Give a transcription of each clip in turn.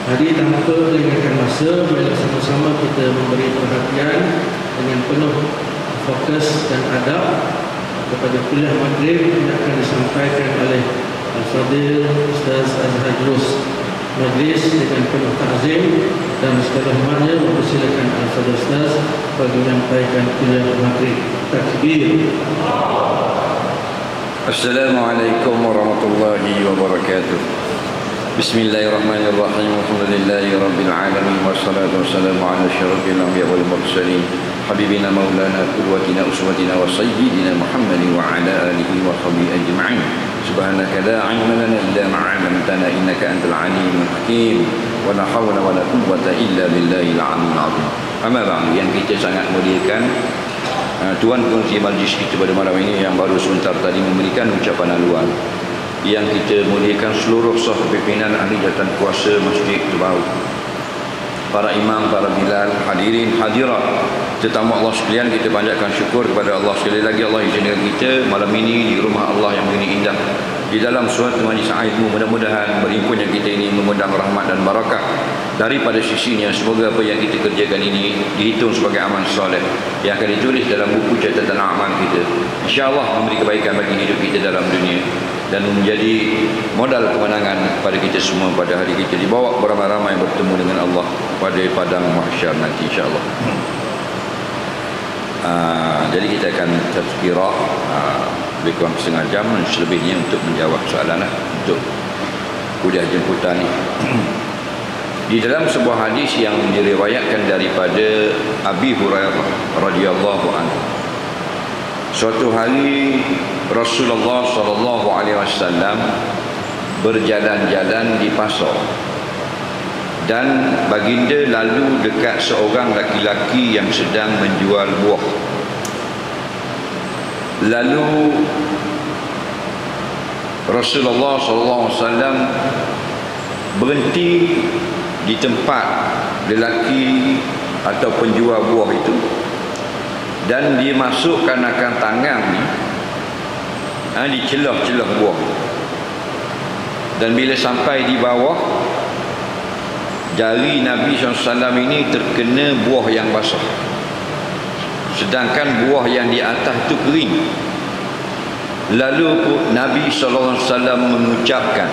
Mari tanpa lengahkan masa, marilah sama-sama kita memberi perhatian dengan penuh fokus dan adab kepada kuliah maghrib yang akan disampaikan oleh Al-Fadhil Ustaz Al-Hajrus. Majlis dengan penuh ta'zim dan segala hormatnya mempersilakan Al-Fadhil Ustaz bagi menyampaikan kuliah maghrib. Takbir. Assalamualaikum warahmatullahi wabarakatuh. Bismillahirrahmanirrahim. Alhamdulillahi rabbil alamin wassalatu wassalamu ala asyrafil anbiya wal mursalin habibina maulana qudwatina uswatina wa sayyidina Muhammadin wa ala alihi wa sahbihi ajma'in. Subhanaka la ilma lana illa ma 'allamtana innaka antal alimul hakim wa la hawla wa la quwwata illa billahil aliyyil azim. Amma ba'du, yang kita sangat muliakan Tuan Pengerusi Majlis kita pada malam ini yang baru sebentar tadi memberikan ucapan haluan, yang kita muliakan seluruh sah pimpinan ahli jawatan kuasa Masjid Tebau, para imam, para bilal, hadirin, hadirat, tetamu Allah sekalian, kita panjatkan syukur kepada Allah sekali lagi. Allah izinkan kita malam ini di rumah Allah yang begini indah, di dalam suatu majlis ilmu. Mudah-mudahan berhimpunnya kita ini mengundang rahmat dan barakah daripada sisinya. Semoga apa yang kita kerjakan ini dihitung sebagai amal soleh yang akan ditulis dalam buku catatan amal kita, insya-Allah memberi kebaikan bagi hidup kita dalam dunia dan menjadi modal kemenangan pada kita semua pada hari kita dibawa beramai-ramai bertemu dengan Allah pada padang mahsyar nanti, insya-Allah. Jadi kita akan tazkirah lebih kurang setengah jam selebihnya untuk menjawab soalan untuk kuliah jemputan ni. Di dalam sebuah hadis yang diriwayatkan daripada Abi Hurairah radhiyallahu anhu, suatu hari Rasulullah sallallahu alaihi wasallam berjalan-jalan di pasar dan baginda lalu dekat seorang laki-laki yang sedang menjual buah. Lalu Rasulullah sallallahu alaihi wasallam berhenti di tempat lelaki atau penjual buah itu dan dia masukkan akan tangan ni di celah-celah buah, dan bila sampai di bawah, jari Nabi SAW ini terkena buah yang basah, sedangkan buah yang di atas itu kering. Lalu Nabi SAW mengucapkan,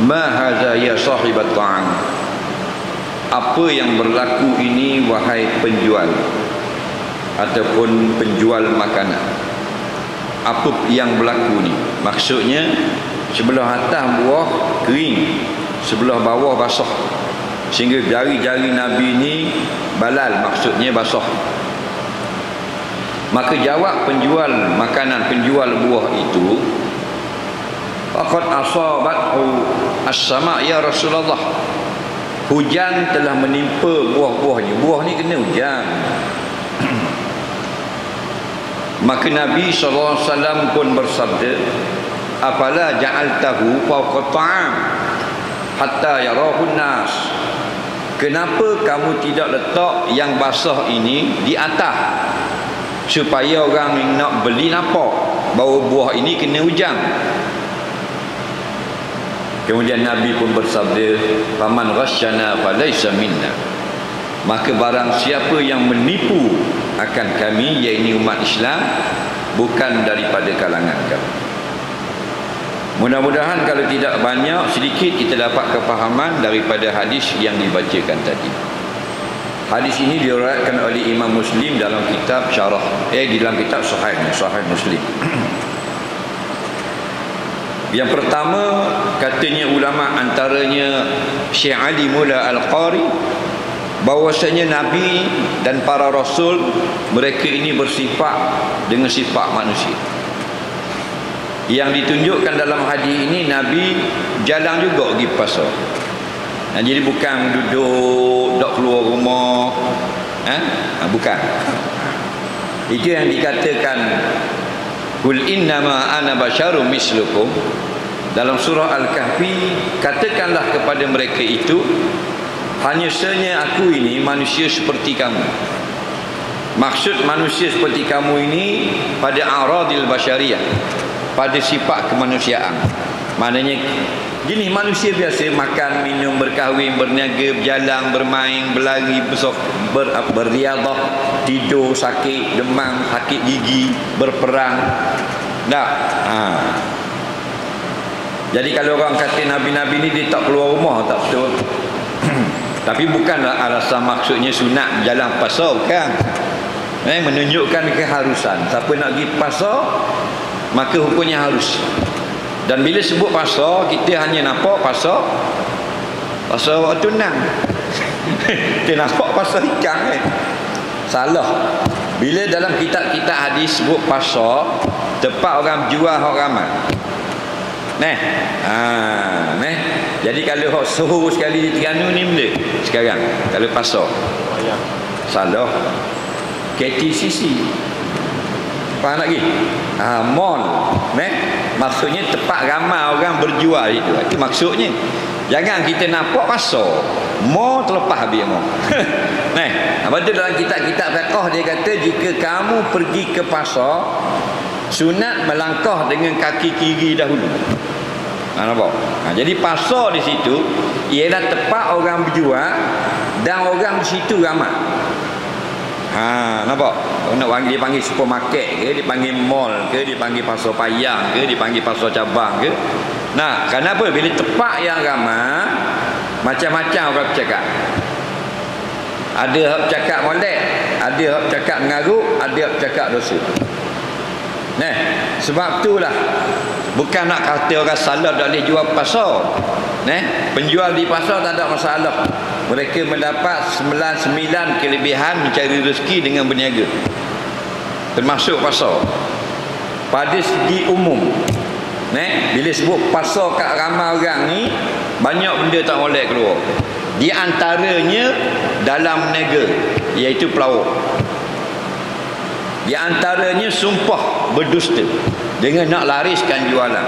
"Ma hadza ya sahibat ta'am?" Apa yang berlaku ini wahai penjual ataupun penjual makanan? Apa yang berlaku ni? Maksudnya sebelah atas buah kering, sebelah bawah basah, sehingga jari-jari Nabi ni balal, maksudnya basah. Maka jawab penjual makanan, penjual buah itu, "Faqad asabathu as-sama' ya Rasulullah." Hujan telah menimpa buah-buahnya. Buah ni kena hujan. Maka Nabi SAW pun bersabda, "Afala ja'altahu fawqa ta'am hatta yarahun nas." Kenapa kamu tidak letak yang basah ini di atas supaya orang yang nak beli nampak bahawa buah ini kena hujan? Kemudian Nabi pun bersabda, "Faman ghasyana falaysa minna." Maka barang siapa yang menipu akan kami, iaitu umat Islam, bukan daripada kalangan kami. Mudah-mudahan kalau tidak banyak, sedikit kita dapat kefahaman daripada hadis yang dibacakan tadi. Hadis ini diriwayatkan oleh Imam Muslim dalam kitab syarah di dalam kitab Sahih Muslim. Yang pertama, katanya ulama, antaranya Syekh Ali Mula Al-Qari, bahwasanya Nabi dan para Rasul mereka ini bersifat dengan sifat manusia. Yang ditunjukkan dalam hadis ini, Nabi jalan juga pergi pasar. Jadi bukan duduk tak keluar rumah, bukan. Itu yang dikatakan, "Qul innama ana basyarum mislukum." Dalam surah Al-Kahfi, katakanlah kepada mereka itu, hanya saja aku ini manusia seperti kamu. Maksud manusia seperti kamu ini pada aradil basyariyah, pada sifat kemanusiaan. Maknanya Gini manusia biasa makan, minum, berkahwin, berniaga, berjalan, bermain, berlari, berriadah, tidur, sakit, demam, sakit gigi, berperang. Tak. Jadi kalau orang kata Nabi-Nabi ni dia tak keluar rumah, tak betul. Tapi bukanlah alasan maksudnya sunat jalan pasar, bukan. Menunjukkan keharusan. Siapa nak pergi pasar, maka hukumnya harus. Dan bila sebut pasar, kita hanya nampak pasar tunang. Kita nampak pasar ikan Salah. Bila dalam kitab-kitab hadis sebut pasar, tempat orang jual hak ramai. Jadi kalau hak suhu sekali di Terengganu ni benda sekarang kalau pasar. Salah. KTCC. Faham lagi? Mall. Maksudnya tempat ramai orang berjual itu. Itu maksudnya. Jangan kita nampak pasar. Mall terlepas habis mall. Betul dalam kitab-kitab fiqh dia kata jika kamu pergi ke pasar, sunat melangkah dengan kaki kiri dahulu. Nampak? Jadi pasar di situ ialah tempat orang berjual dan orang di situ ramai. Nampak? Nak dia panggil supermarket ke, dia panggil mall ke, dia panggil pasar payang ke, dia panggil pasar cabang ke. Kenapa? Bila tempat yang ramai, macam-macam orang bercakap. Ada yang bercakap molek, ada yang bercakap mengarut, ada yang bercakap dosa. Sebab itulah bukan nak kata orang salah tak boleh jual pasar. Penjual di pasar tak ada masalah. Mereka mendapat 99 kelebihan mencari rezeki dengan berniaga. Termasuk pasar. Pada segi umum. Bila sebut pasar kat ramai orang ni, banyak benda tak boleh keluar. Di antaranya dalam berniaga, iaitu pelaut. Di antaranya sumpah berdusta dengan nak lariskan jualan.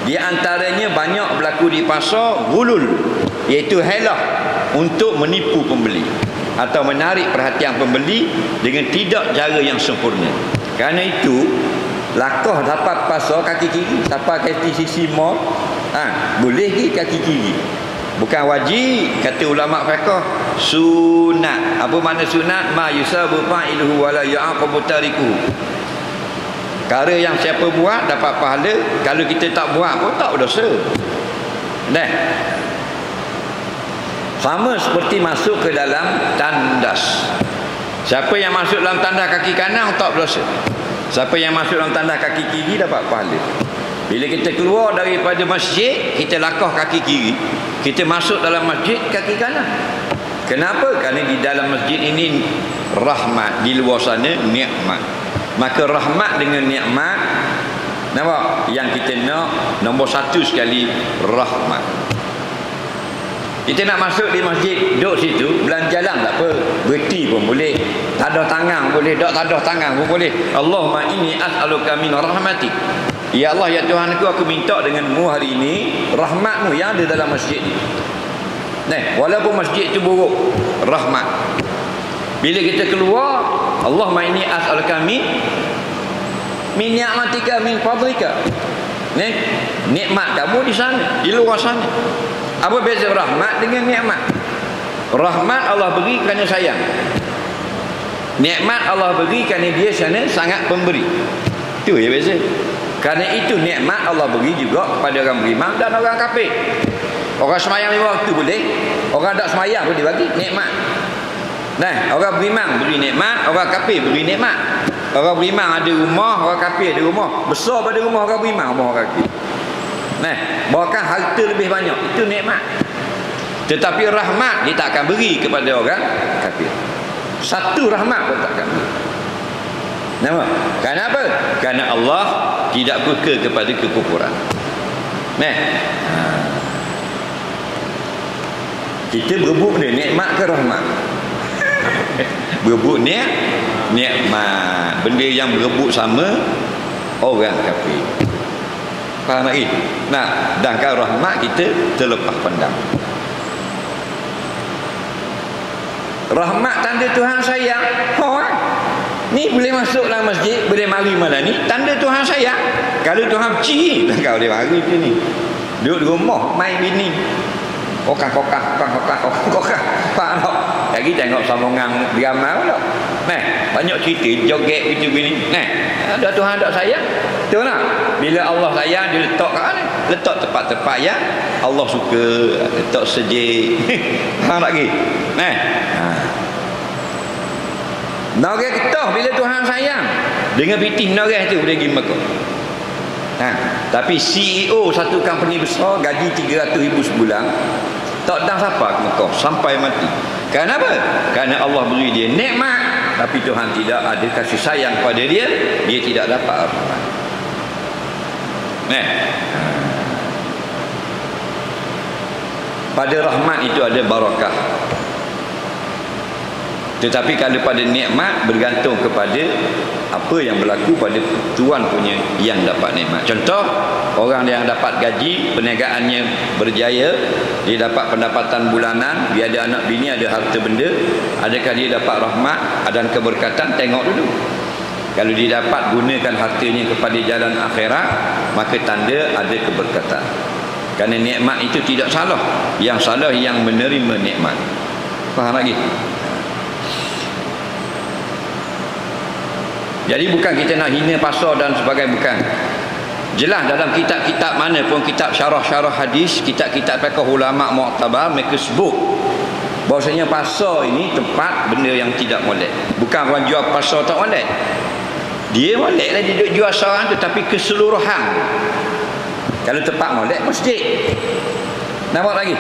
Di antaranya banyak berlaku di pasar gulul, iaitu helah untuk menipu pembeli atau menarik perhatian pembeli dengan tidak cara yang sempurna. Kerana itu lakah dapat pasar kaki kiri, dapat KTCC mall, boleh pergi kaki kiri. Bukan wajib, kata ulama fiqh, sunat. Apa makna sunat? Ma yusabu fa'iluhu wa la yu'aqabu tarikuhu. Perkara yang siapa buat dapat pahala, kalau kita tak buat pun tak berdosa. Sama seperti masuk ke dalam tandas. Siapa yang masuk dalam tandas kaki kanan tak berdosa. Siapa yang masuk dalam tandas kaki kiri dapat pahala. Bila kita keluar daripada masjid, kita lakah kaki kiri, kita masuk dalam masjid kaki kanan. Kenapa? Kerana di dalam masjid ini rahmat, di luar sana nikmat. Maka rahmat dengan nikmat, nampak? Yang kita nak nombor satu sekali rahmat. Kita nak masuk di masjid, duduk situ, belanjalan tak apa, berhenti pun boleh, tadah tangan boleh, tak tadah tangan pun boleh. Allahumma inni as'aluka min rahmatik. Ya Allah, ya Tuhanku, aku minta denganmu hari ini rahmatmu yang ada dalam masjid ni. Walaupun masjid itu buruk, rahmat. Bila kita keluar, Allahumma inni as'aluka min ni'matika min fadlika. Nikmat kamu di sana, di luar sana. Apa beza rahmat dengan nikmat? Rahmat Allah beri kerana sayang. Nikmat Allah beri kerana dia sana sangat pemberi. Itu ya beza. Kerana itu nikmat Allah beri juga kepada orang beriman dan orang kafir. Orang semayang 5 waktu boleh, orang tak semayang boleh bagi nikmat. Orang beriman beri nikmat, orang kafir beri nikmat. Orang beriman ada rumah, orang kafir ada rumah. Besar pada rumah orang beriman, rumah orang kafir. Bahkan harta lebih banyak, itu nikmat. Tetapi rahmat dia tak akan beri kepada orang kafir. Satu rahmat pun tak akan beri. Kenapa? Kerana Allah tidak suka kepada kekufuran. Kita berebut benda nikmat ke rahmat? Berebut nikmat. Benda yang berebut sama orang kafir. Faham lagi? Dan kalau rahmat kita terlepas pandang. Rahmat tanda Tuhan sayang. Ni boleh masuk dalam masjid, boleh mari malam ni, tanda Tuhan sayang. Kalau Tuhan benci, kau boleh mari macam ni. Duduk di rumah main bini. Kokah. Pak nak. Lagi tengok sambungan drama pula. Banyak cerita joget itu gini. Ada Tuhan tak sayang. Betul tak? Bila Allah sayang dia letak kat mana? Letak tempat-tempat yang Allah suka, letak sejik. Faham tak lagi? Nara ketah bila Tuhan sayang. Dengan pitih nara tu dia pergi Mekah. Tapi CEO satu company besar gaji 300,000 sebulan tak datang siapa ke Mekah sampai mati. Kenapa? Kerana Allah beri dia nikmat, tapi Tuhan tidak ada kasih sayang pada dia, dia tidak dapat apa-apa. Pada rahmat itu ada barakah. Tetapi kalau pada nikmat bergantung kepada apa yang berlaku pada tuan punya yang dapat nikmat. Contoh, orang yang dapat gaji, perniagaannya berjaya, dia dapat pendapatan bulanan, dia ada anak bini, ada harta benda, adakah dia dapat rahmat dan keberkatan? Tengok dulu. Kalau dia dapat gunakan hartanya kepada jalan akhirat, maka tanda ada keberkatan. Kerana nikmat itu tidak salah. Yang salah yang menerima nikmat. Faham lagi? Jadi bukan kita nak hina pasar dan sebagainya, bukan. Jelas dalam kitab-kitab mana pun, kitab syarah-syarah hadis, kitab-kitab fiqh ulama mu'tabar, mereka sebut bahawasanya pasar ini tempat benda yang tidak molek. Bukan orang jual pasar tak molek. Dia molek lah, dia jual seorang tu, tapi keseluruhan. Kalau tempat molek, masjid. Nampak lagi?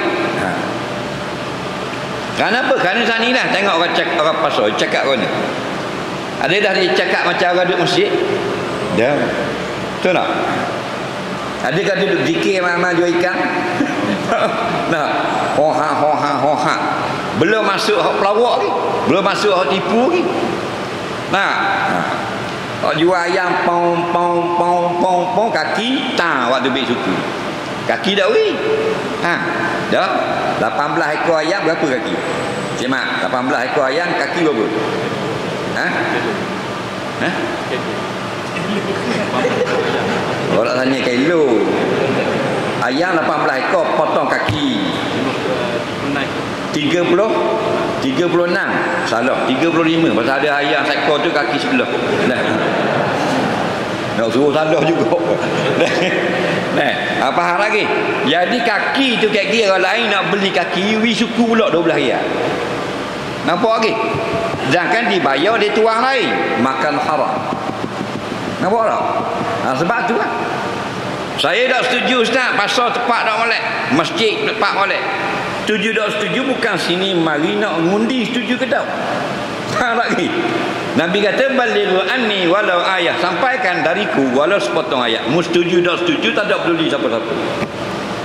Kenapa? Kerana sana ni lah tengok orang pasar cakap orang ni. Ada dah dia cakap macam orang duduk masjid? Dah. Betul tak? Adakah duduk zikir mana jual ikan? Nah, hoha. Belum masuk hak pelawak ni. Belum masuk hak tipu ni. Hak jual ayam pong kaki tak waktu beg suku. Kaki dah weh. Dah. 18 ekor ayam berapa kaki? Cik Mak, 18 ekor ayam kaki berapa? Orang tanya kilo. Ayam 18 ekor potong kaki 36. Salah 35. Pasal ada ayam seekor tu kaki sebelah. Nak suruh salah juga. Apa hal lagi? Jadi kaki tu kira orang lain nak beli kaki, wi suku pula 12 riyal. Nampak lagi? Sedangkan dibayar dia tuang lain, makan haram. Nampak tak? Sebab tu lah. Saya tak setuju Ustaz, pasal tempat tak molek, masjid tempat molek. Setuju tak setuju bukan sini mari nak ngundi setuju ke tak? Tak lagi. Nabi kata balighu anni walau ayat, sampaikan dariku walau sepotong ayat. Mu setuju tak setuju tak ada peduli siapa-siapa.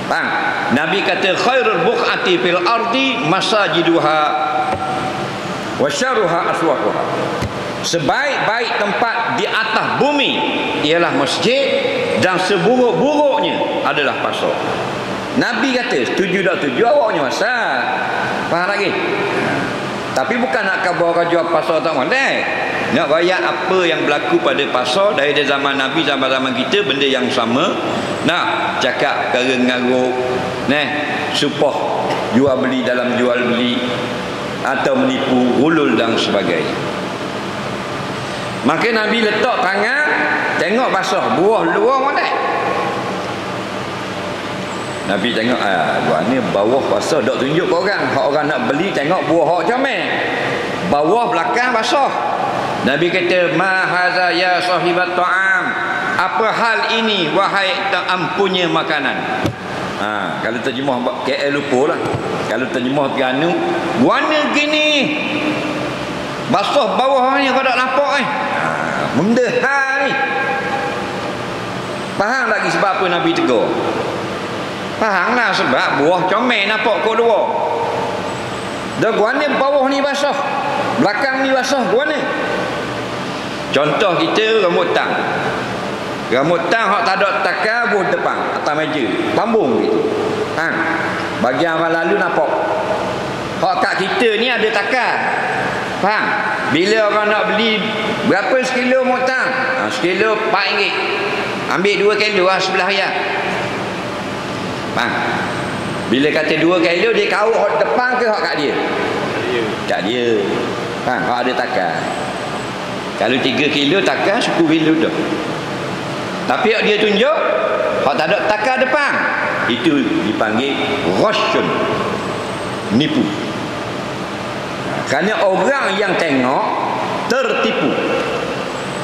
Faham? Nabi kata khairul buq'ati fil ardi masajiduha wa syarruha aswaquha. Sebaik-baik tempat di atas bumi ialah masjid dan seburuk-buruknya adalah pasar. Nabi kata setuju tak setuju awaknya masak. Faham lagi? Tapi bukan nak khabar orang jual pasar tak molek. Nak bayar apa yang berlaku pada pasar dari zaman Nabi sampai zaman kita, benda yang sama. Nak cakap perkara ngaruk, supah jual beli dalam jual beli atau menipu, hulul dan sebagainya. Maka Nabi letak tangan, tengok basah, buah luar molek. Nabi tengok, buah ni bawah basah, dok tunjuk ke orang. Hak orang nak beli tengok buah hak comel, bawah belakang basah. Nabi kata, ma haza ya sahibat ta'am, apa hal ini wahai ampunya makanan. Kalau terjemah KL lupa lah. Kalau terjemah Terengganu, warna gini basah bawahnya kau tak nampak benda hal ni. Faham lagi sebab apa Nabi tegur? Faham lah, sebab buah comel nampak kau dua. Dah warna bawah ni basah, belakang ni basah, warna. Contoh kita rambut tang. Rambut tang hak tak ada takar buah depan atas meja, pambung gitu. Bagian awal lalu nampak. Hak kat kita ni ada takar. Faham? Bila orang nak beli berapa sekilo mutang? Sekilo RM4. Ambil 2 kilo sebelah ayat. Faham? Bila kata 2 kilo, dia kau hak depan ke hak kat dia? Kat dia. Faham? Hak ada takar. Kalau 3 kilo takar 10 kilo dah. Tapi hak dia tunjuk hak tak ada takar depan, itu dipanggil ghasyun, nipu. Kerana orang yang tengok tertipu.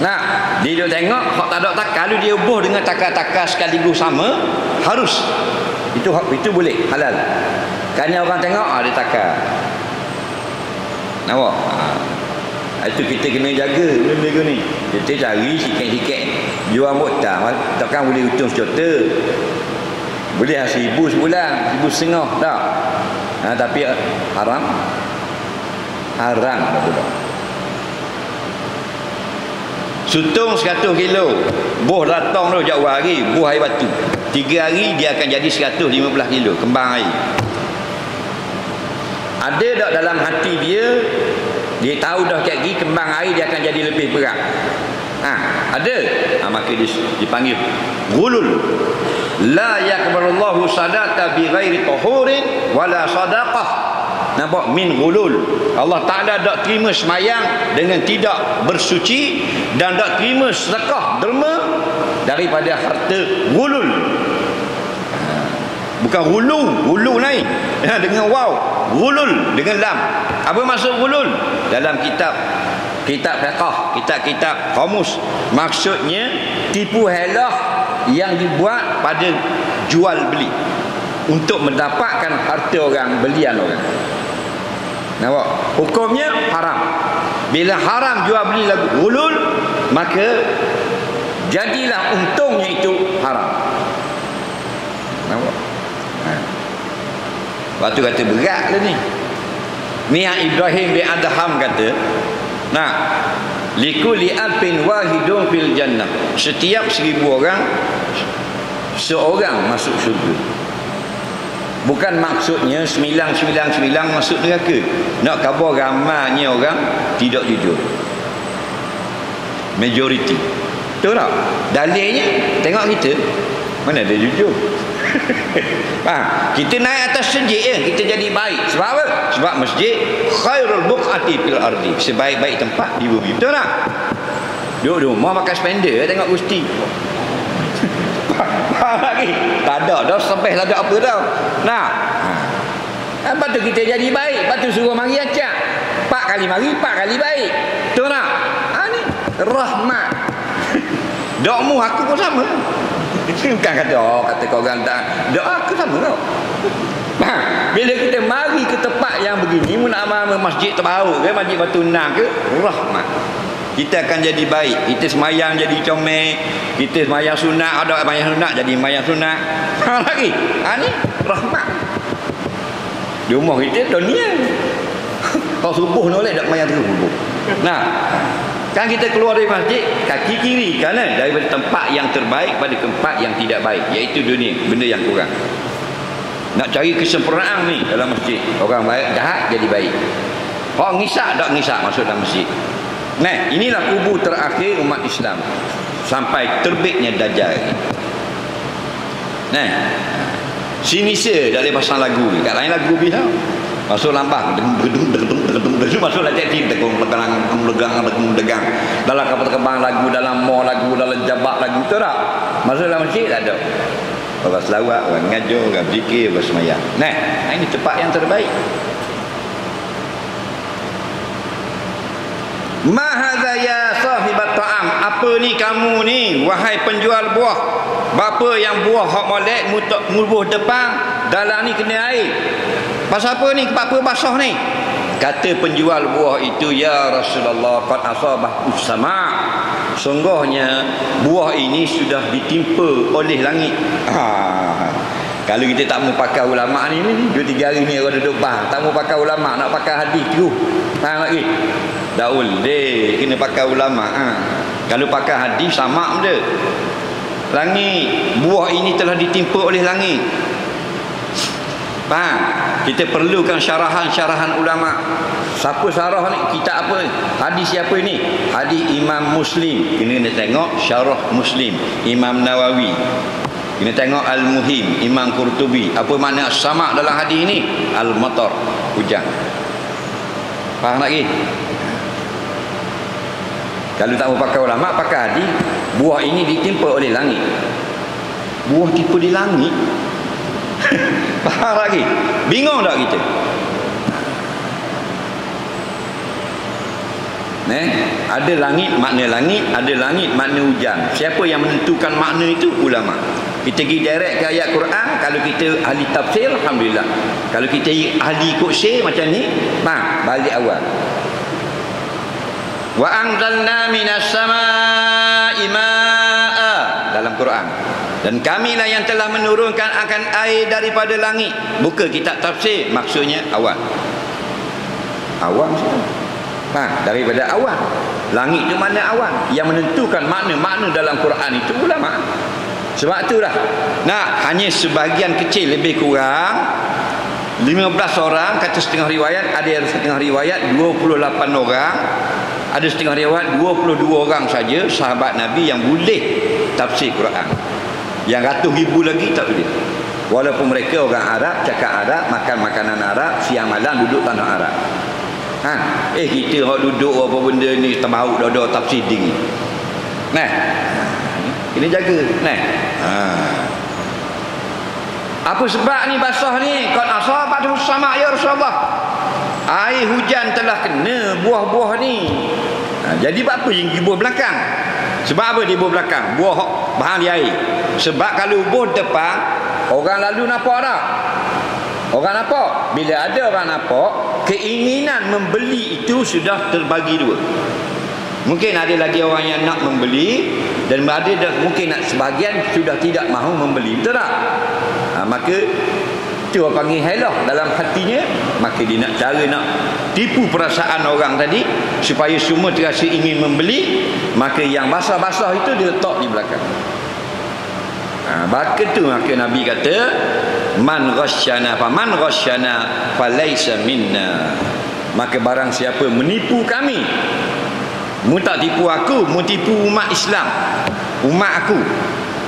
Nah, dia tengok hak tak ada takar, kalau dia buh dengan takar-takar sekaligus sama, harus itu boleh, halal. Kerana orang tengok ada takar. Nampak? Itu kita kena jaga benda-benda ni. Kita cari sikit-sikit jual muktam, takkan boleh untung sejuta. Boleh 1,000 sebulan, 1,500 tak. Tapi haram tak pula. Sutong 100 kilo, buah datang tu jauh hari, buah air batu. 3 hari dia akan jadi 115 kilo kembang air. Ada tak dalam hati dia tahu dah lagi kembang air dia akan jadi lebih berat. Ada. Maka dipanggil ghulul. La yaqbalullahu sadaqata bighairi tahurin wala sadaqah. Nampak? Min ghulul. Allah Ta'ala tak terima semayang dengan tidak bersuci, dan tak terima sedekah derma daripada harta ghulul. Bukan hulu lain dengan waw, ghulul dengan lam. Apa maksud ghulul? Dalam kitab fiqh, kitab kamus, maksudnya tipu helah yang dibuat pada jual beli untuk mendapatkan harta orang, belian orang. Nampak? Hukumnya haram. Bila haram jual beli lagu ghulul, maka jadilah untungnya itu haram. Nampak? Waktu kata berat lah ni. Ibrahim bin Adham kata, likulli alfin wahidun fil jannah. Setiap 1,000 orang, seorang masuk syurga. Bukan maksudnya 999 masuk neraka. Nak khabar ramainya orang tidak jujur. Majority. Betul tak? Dalilnya tengok kita, mana ada jujur. Kita naik atas masjid kita jadi baik. Sebab apa? Sebab masjid khairul buqati fil ardi, sebaik-baik tempat di bumi. Betul tak? Duduk mau makan spender tengok Gusti. Lagi tak ada dah, sampai tak ada apa dah. Lepas tu kita jadi baik. Lepas tu suruh mari acak 4 kali mari 4 kali baik. Betul tak? Ni rahmat. Dokmu aku pun sama. Bukan kata kau orang tak. Doa aku sama tau. Bila kita mari ke tempat yang begini, nak amal masjid terbaru ke, masjid Batu Enam ke, rahmat. Kita akan jadi baik. Kita semayang jadi comel. Kita semayang sunat, ada semayang sunat jadi semayang sunat. Lagi ni rahmat. Di rumah kita dunia. Kau subuh nolak tak semayang subuh. Kan kita keluar dari masjid, kaki kiri kanan, daripada tempat yang terbaik pada tempat yang tidak baik, iaitu dunia, benda yang kurang. Nak cari kesempurnaan ni dalam masjid. Orang baik jahat jadi baik. Orang ngisak tak ngisak masuk dalam masjid. Inilah kubu terakhir umat Islam sampai terbitnya Dajjal. Sini tak boleh pasang lagu. Kat lain lagu bila masuk lambang masuk lagi degang dalam kapal terbang lagu, dalam mall lagu, dalam jabak lagu. Betul tak? Masuk dalam masjid tak ada. Orang selawat, orang ngajar, orang zikir, orang semayang. Ini tempat yang terbaik. Ma hadza ya sahibat ta'am. Apa ni kamu ni wahai penjual buah? Bapa yang buah hak molek mubuh depan, dalam ni kena air. Pasal apa ni? Apa basah ni? Kata penjual buah itu, ya Rasulullah, qad asabah usama. Sungguhnya buah ini sudah ditimpa oleh langit. Kalau kita tak mau pakai ulama ni 2-3 hari ni orang duduk tak mau pakai ulama, nak pakai hadis tu. Lagi daul deh kena pakai ulama. Kalau pakai hadis sama benda. Langit, buah ini telah ditimpa oleh langit. Kita perlukan syarahan ulama. Siapa syarah ni? Kitab apa? Hadis siapa ni? Hadis Imam Muslim. Kena tengok syarah Muslim Imam Nawawi. Kena tengok Al-Muhim Imam Qurtubi. Apa makna sama dalam hadis ini? Al-matar, hujan. Faham lagi? Kalau tak mau pakai ulama, pakai hadis. Buah ini ditimpa oleh langit. Buah tipu di langit. Faham lagi? Bingung tak kita? Ada langit makna langit, ada langit makna hujan. Siapa yang menentukan makna itu? Ulama. Kita pergi direct ke ayat Quran. Kalau kita ahli tafsir, alhamdulillah. Kalau kita ahli ikut syekh macam ni, balik awal. Wa anzalna minas samaa'i maa'a dalam Quran. Dan kamilah yang telah menurunkan akan air daripada langit. Buka kitab tafsir, maksudnya awan. Awan siapa? Daripada awan. Langit itu mana awan? Yang menentukan makna-makna dalam Quran itu ulama. Sebab itulah. Hanya sebahagian kecil, lebih kurang 15 orang, kata setengah riwayat, ada yang setengah riwayat 28 orang, ada setengah riwayat 22 orang saja sahabat Nabi yang boleh tafsir Quran. Yang ratus ribu lagi tak boleh. Walaupun mereka orang Arab, cakap Arab, makan makanan Arab, siang malam duduk tanah Arab. Kita orang duduk apa benda ni terbau dah tafsir diri. Kena jaga. Apa sebab ni basah ni? Qad asabatul sama' ya Rasulullah. Air hujan telah kena buah-buah ni. Jadi apa yang di buah belakang? Sebab apa di buah belakang? Buah bahan di air. Sebab kalau buah depan, orang lalu nampak tak? Orang nampak. Bila ada orang nampak, keinginan membeli itu sudah terbagi dua. Mungkin ada lagi orang yang nak membeli, dan ada mungkin nak sebahagian sudah tidak mahu membeli. Betul tak? Maka itu orang panggil helah dalam hatinya. Maka dia nak cara nak tipu perasaan orang tadi supaya semua terasa ingin membeli. Maka yang basah-basah itu dia letak di belakang. Maka Nabi kata, man ghasyana falaysa minna. Maka barang siapa menipu kami, mu tak tipu aku, mu tipu umat Islam, umat aku,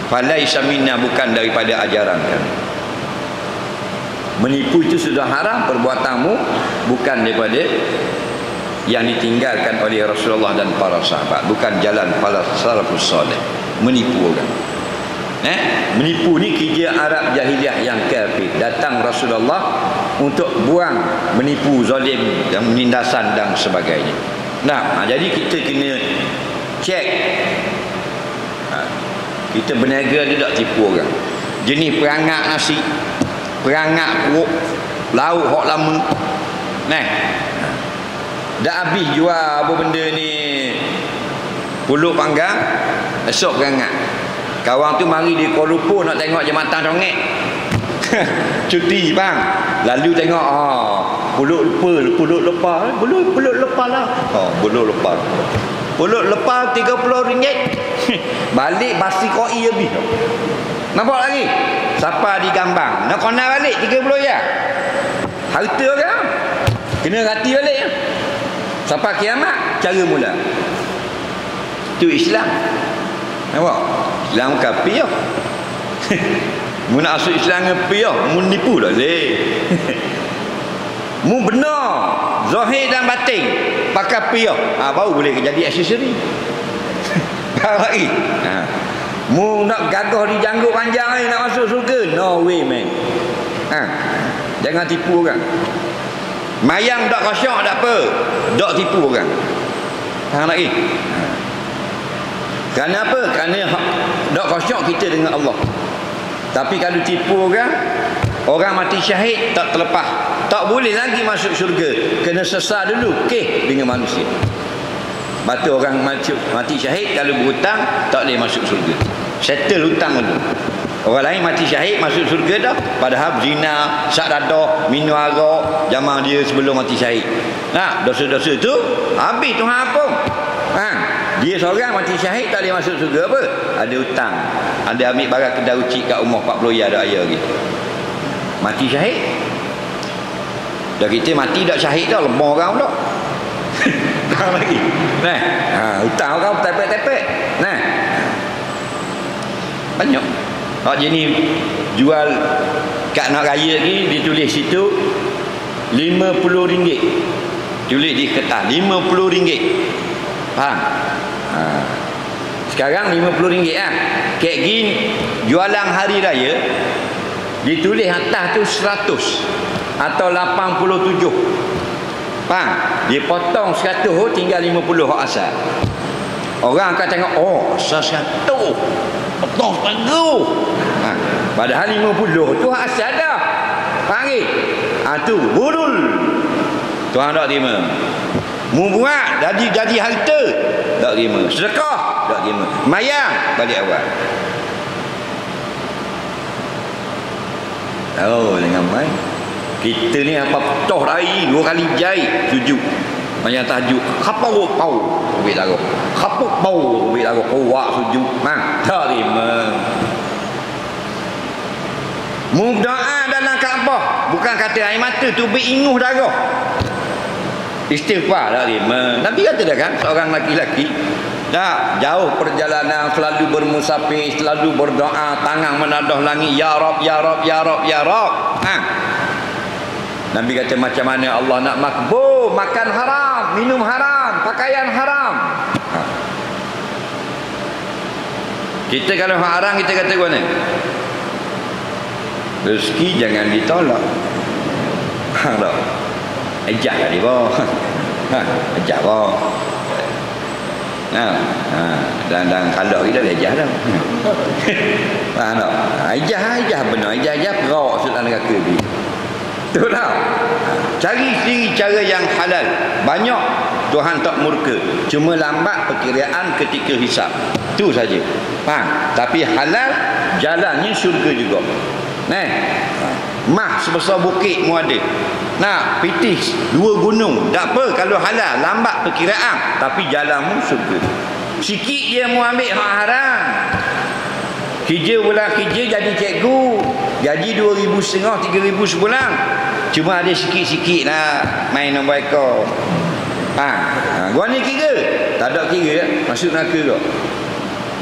falaysa minna, bukan daripada ajaran kami. Menipu itu sudah haram, perbuatanmu bukan daripada yang ditinggalkan oleh Rasulullah dan para sahabat, bukan jalan para salafus salih. Menipu orang. Menipu ni kerja Arab jahiliah yang kafir. Datang Rasulullah untuk buang menipu, zalim dan menindasan dan sebagainya. Jadi kita kena cek. Kita berniaga dia tak tipu orang. Jenis perangak nasi, perangak perut, lauk hok lama. Dah habis jual apa benda ni, pulut panggang, esok perangak. Kawan tu mari di Kuala Lumpur nak tengok jembatan Congek. Cuti bang. Lalu tengok pulut lepas lah. Pulut lepas. Pulut lepas RM30. Balik basi koi habis. Nampak lagi? Siapa di Gambang nak kena balik 30 ya. Harta kan? Kena hati balik. Sampai kiamat cara mula. Itu Islam. Nampak? Islam kafir. Mu nak masuk Islam kafir, mu nipu dah leh. Mu benar zahir dan batin pakai piyah, baru boleh jadi aksesori. Faham lagi? Mu nak gagah di janggut panjang ni nak masuk surga, no way man. Jangan tipu orang. Mayang tak kosong tak apa, tak tipu orang. Faham lagi? Kerana apa? Kerana tak kosong kita dengan Allah. Tapi kalau tipu orang mati syahid tak terlepas, tak boleh lagi masuk syurga. Kena sesat dulu dengan manusia. Batu orang mati syahid kalau berhutang tak boleh masuk syurga. Settle hutang dulu. Orang lain mati syahid masuk syurga dah, padahal zina, sak dadah, minum arak zaman dia sebelum mati syahid. Dosa-dosa tu habis Tuhan ampun. Dia seorang mati syahid tak boleh masuk surga apa? Ada hutang. Ada ambil barang kedai ucik kat rumah 40 ya ada ayah lagi. Mati syahid. Dah kita mati tak syahid dah, lemah orang pula. Dah lagi. Hutang orang tepek-tepek. Banyak. Hak jenis jual kat nak raya ni ditulis situ RM50. Tulis di kertas RM50. Faham? Sekarang RM50 lah. Kek gini jualan hari raya ditulis atas tu 100 atau 87. Faham? Dia potong 100 tinggal 50 hak asal. Orang akan tengok, oh asal 100 potong 100. Padahal 50 tu hak asal dah. Faham ke? Tu burul. Tuhan tak terima. Mu buat jadi harta tak terima. Sedekah tak terima. Mayang balik awal. Oh, jangan main. Kita ni apa petoh dari 2 kali jahit sujud. Macam tajuk khapau pau ambil lagu. Khapau pau ambil lagu kuat sujud. Tak terima. Mu doa dalam Kaabah bukan kata air mata tu beringuh darah. Istighfar tak terima. Nabi kata dah kan, seorang laki-laki dah jauh perjalanan selalu bermusafir, selalu berdoa, tangan menadah langit, ya Rab, ya Rab, ya Rab, ya Rab. Nabi kata macam mana Allah nak makbul? Makan haram, minum haram, pakaian haram. Kita kalau haram kita kata mana? Rezeki jangan ditolak. Tak. Ajak lah dia boh. Ajak boh. Dan kalau kita ajak dah. Faham tak? Ajak benar. Ajak perak sultan neraka ni. Betul tak? Cari sendiri cara yang halal. Banyak Tuhan tak murka. Cuma lambat perkiraan ketika hisap. Tu saja. Faham? Tapi halal jalannya syurga juga. Mah sebesar bukit mu ada. Nak pitih 2 gunung. Tak apa kalau halal, lambat perkiraan, tapi jalanmu syurga. Sikit dia mu ambil hak haram. Kerja bulan kerja jadi cikgu, gaji 2,500, 3,000 sebulan. Cuma ada sikit-sikit lah main nombor ekor. Gua ni kira. Tak ada kira, masuk neraka ke?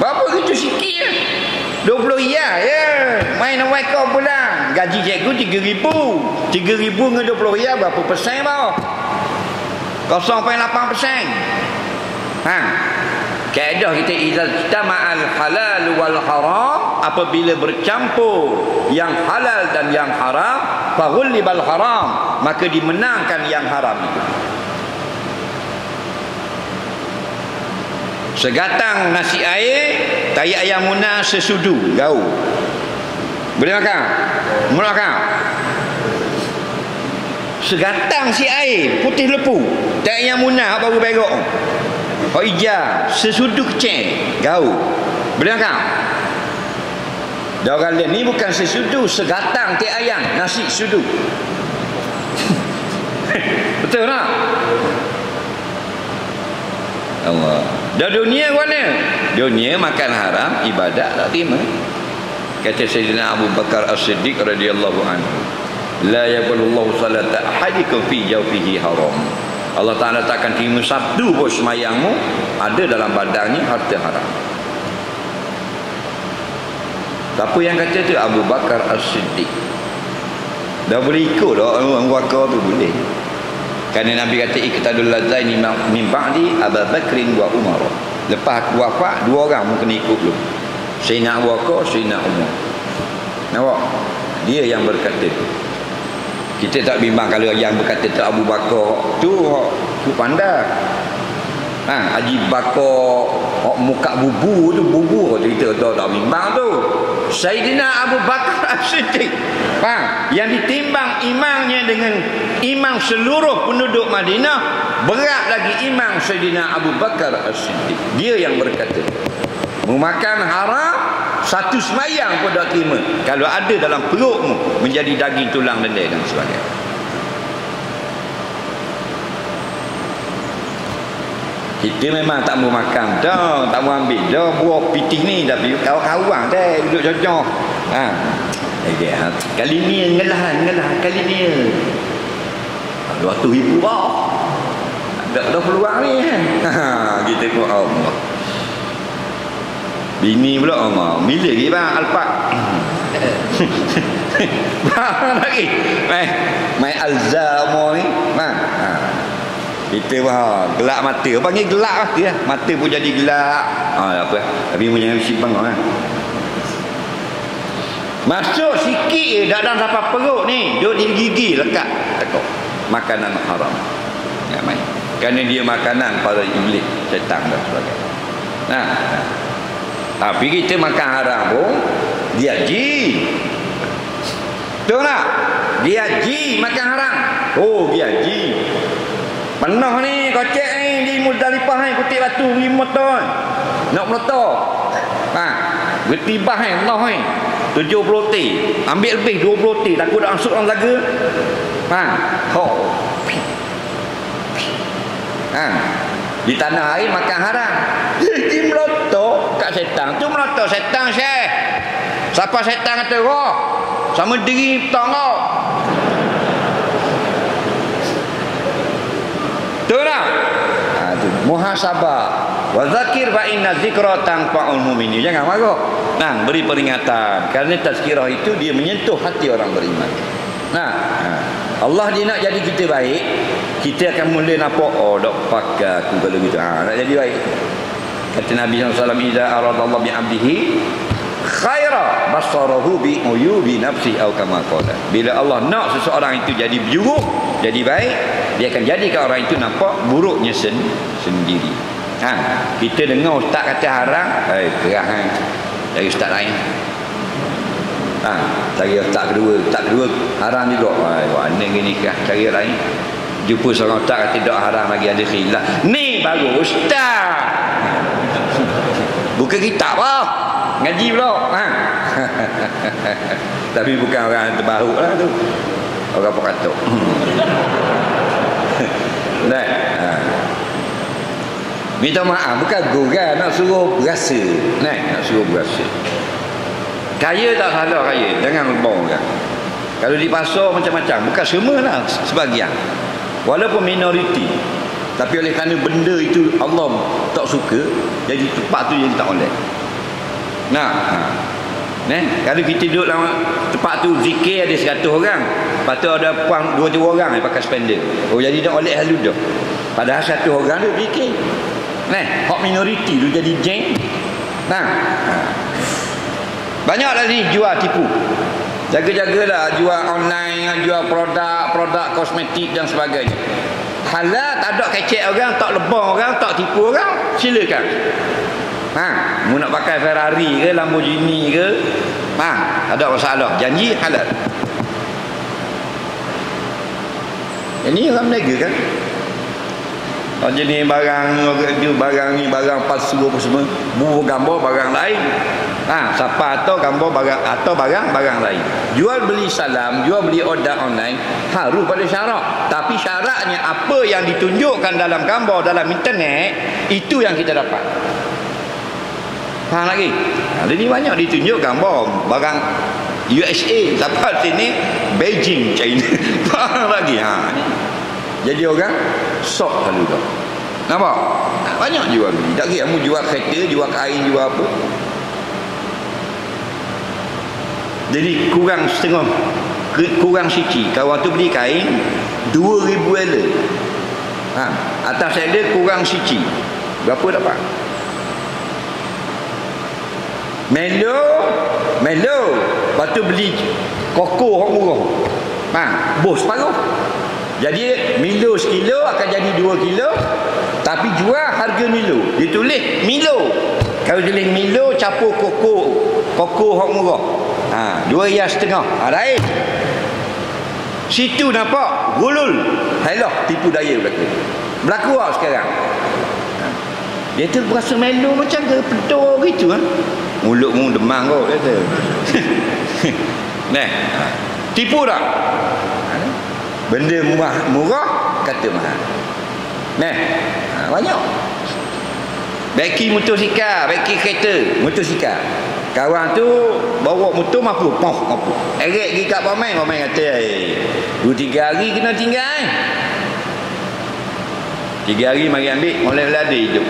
Berapa gitu sikit lah. 20 riyal ya. Main nombor ekor bulan. Gaji cikgu 3,000. 3,000 dengan 20 riyal berapa persen bawah? 0.8%. Kaedah kita idza tama'al halal wal haram, apabila bercampur yang halal dan yang haram, faghulibal haram, maka dimenangkan yang haram itu. Segatang nasi air, tayak ayam munah sesudu gaul. Boleh makan? Boleh makan? Segatang si air putih lepu, tayak ayam munah baru berok. Oh ija sesudu kecil gaul. Boleh makan? Dah orang lain ni bukan sesudu, segatang tayak ayam nasi sudu. Betul tak? Allah. Dah dunia mana? Dunia makan haram, ibadat tak terima. Kata Sayyidina Abu Bakar As-Siddiq radhiyallahu anhu, la yaqbalullahu salata ahadikum fi jawfihi haram. Allah Ta'ala takkan terima satu pun semayangmu ada dalam badannya harta haram. Siapa yang kata tu? Abu Bakar As-Siddiq. Dah boleh ikut dah Abu Bakar tu boleh. Kerana Nabi kata iqtadul lazaini min ba'di Abu Bakrin wa Umar. Lepas aku wafat, 2 orang mungkin ikut dulu. Sayyidina Abu Bakar, Sayyidina Umar. Nampak? Dia yang berkata. Kita tak bimbang kalau yang berkata tu Abu Bakar tu pandai. Haji Bakar muka bubu tu bubu kita tak bimbang tu. Sayyidina Abu Bakar As-Siddiq, yang ditimbang imannya dengan iman seluruh penduduk Madinah, berat lagi iman Sayyidina Abu Bakar As-Siddiq. Dia yang berkata, memakan haram satu semayang pun tak terima kalau ada dalam perutmu menjadi daging tulang lendir dan sebagainya. Kita memang tak mau makan dah, tak mau ambil dah buah pitih ni, tapi kawan-kawan dah duduk cocok. Kali ni ngelah kali ni 200,000 bah. Dah peluang ni. Kita pun Allah. Bini pula milih lagi bang Alphard. Bang lagi. Mai Alzheimer ni. Bang. Kita gelak mata. Panggil gelak mata lah. Mata pun jadi gelak. Apa? Tapi jangan sibang kan. Masuk sikit dalam sampai perut ni. Duduk di gigi lekat. Takut. Makanan haram. Ya, main. Kerana dia makanan para iblis, syaitan dan sebagainya. Tapi kita makan haram pun dia ji. Betul tak? Dia ji makan haram. Dia ji. Penuh ni kocek ni di Muzdalifah ni kutip batu 5 ton. Nak meletak. Getibah ni penuh ni. 70 ti. Ambil lebih 20 ti. Takut dah masuk dalam laga. Di tanah air makan haram. Dia melotok kat setan. Tu melotok setan Syekh. Siapa setan kata roh? Sama diri tengok. Tu tak? Tu muhasabah. Wa zakir fa inna zikra tanfa'ul mu'minin. Jangan marah. Beri peringatan. Kerana tazkirah itu dia menyentuh hati orang beriman. Allah dia nak jadi kita baik, kita akan mula nampak dok pakai aku kalau gitu. Nak jadi baik. Kata Nabi SAW, "Idza aradallahu bi 'abdihi khaira basarahu bi uyubi nafsi atau kama qala." Bila Allah nak seseorang itu jadi buruk, jadi baik, dia akan jadikan orang itu nampak buruknya sendiri. Kita dengar ustaz kata haram, kerah dari ustaz lain. Cari ustaz kedua haram juga. Mana gini kah cari lain. Jumpa seorang ustaz kata tak haram lagi ada khilaf. Ni baru ustaz. Bukan kitab lah. Ngaji pula. Tapi bukan orang terbaru lah tu. Orang pekatuk. Minta maaf, bukan gurau, nak suruh berasa. Nak suruh berasa. Kaya tak salah kaya, jangan lebong kan. Kalau di pasar macam-macam, bukan semua lah, sebahagian. Walaupun minoriti. Tapi oleh kerana benda itu Allah tak suka, jadi tempat tu jadi tak boleh. Kalau kita duduk dalam tempat tu zikir ada 100 orang, lepas tu ada puang 2-3 orang pakai spender. Jadi tak boleh halu dah. Padahal 1 orang tu zikir. Hak minoriti tu jadi geng. Banyak lagi jual tipu. Jaga-jagalah jual online, jual produk kosmetik dan sebagainya. Halal, tak ada kecek orang, tak lebong orang, tak tipu orang, silakan. Mu nak pakai Ferrari ke, Lamborghini ke, ada masalah. Janji halal. Ini orang berniaga kan? Jenis barang ni barang palsu apa semua, bubuh gambar barang lain. Siapa atau gambar barang atau barang lain. Jual beli salam, jual beli order online harus pada syarat. Tapi syaratnya apa yang ditunjukkan dalam gambar dalam internet, itu yang kita dapat. Faham lagi? Jadi banyak ditunjuk gambar barang USA, sampai sini Beijing, China. Faham lagi? Jadi orang sok lalu dah. Nampak? Banyak jual beli. Tak kira kamu jual kereta, jual kain, jual apa. Jadi kurang setengah, kurang siki. Kawan tu beli kain 2,000 $. Atas saya kurang siki. Berapa dapat? Melo. Lepas tu beli koko hok murah. Bos separuh. Jadi Milo sekilo akan jadi 2 kilo. Tapi jual harga Milo. Dia tulis Milo. Kalau tulis Milo campur koko hok murah. 2,5 lain. Situ nampak gulul. Halah tipu daya berlaku sekarang. Dia tu berasa Milo macam ke pedor gitu mulutmu demam kau kata. Tipu tak? Benda murah kata mahal. Banyak. Beki motosikal, beki kereta, motosikal. Kawan tu bawa motor mampu. Erek pergi kat Pamai kata 2-3 hari kena tinggal 3 hari mari ambil molek ada hidup.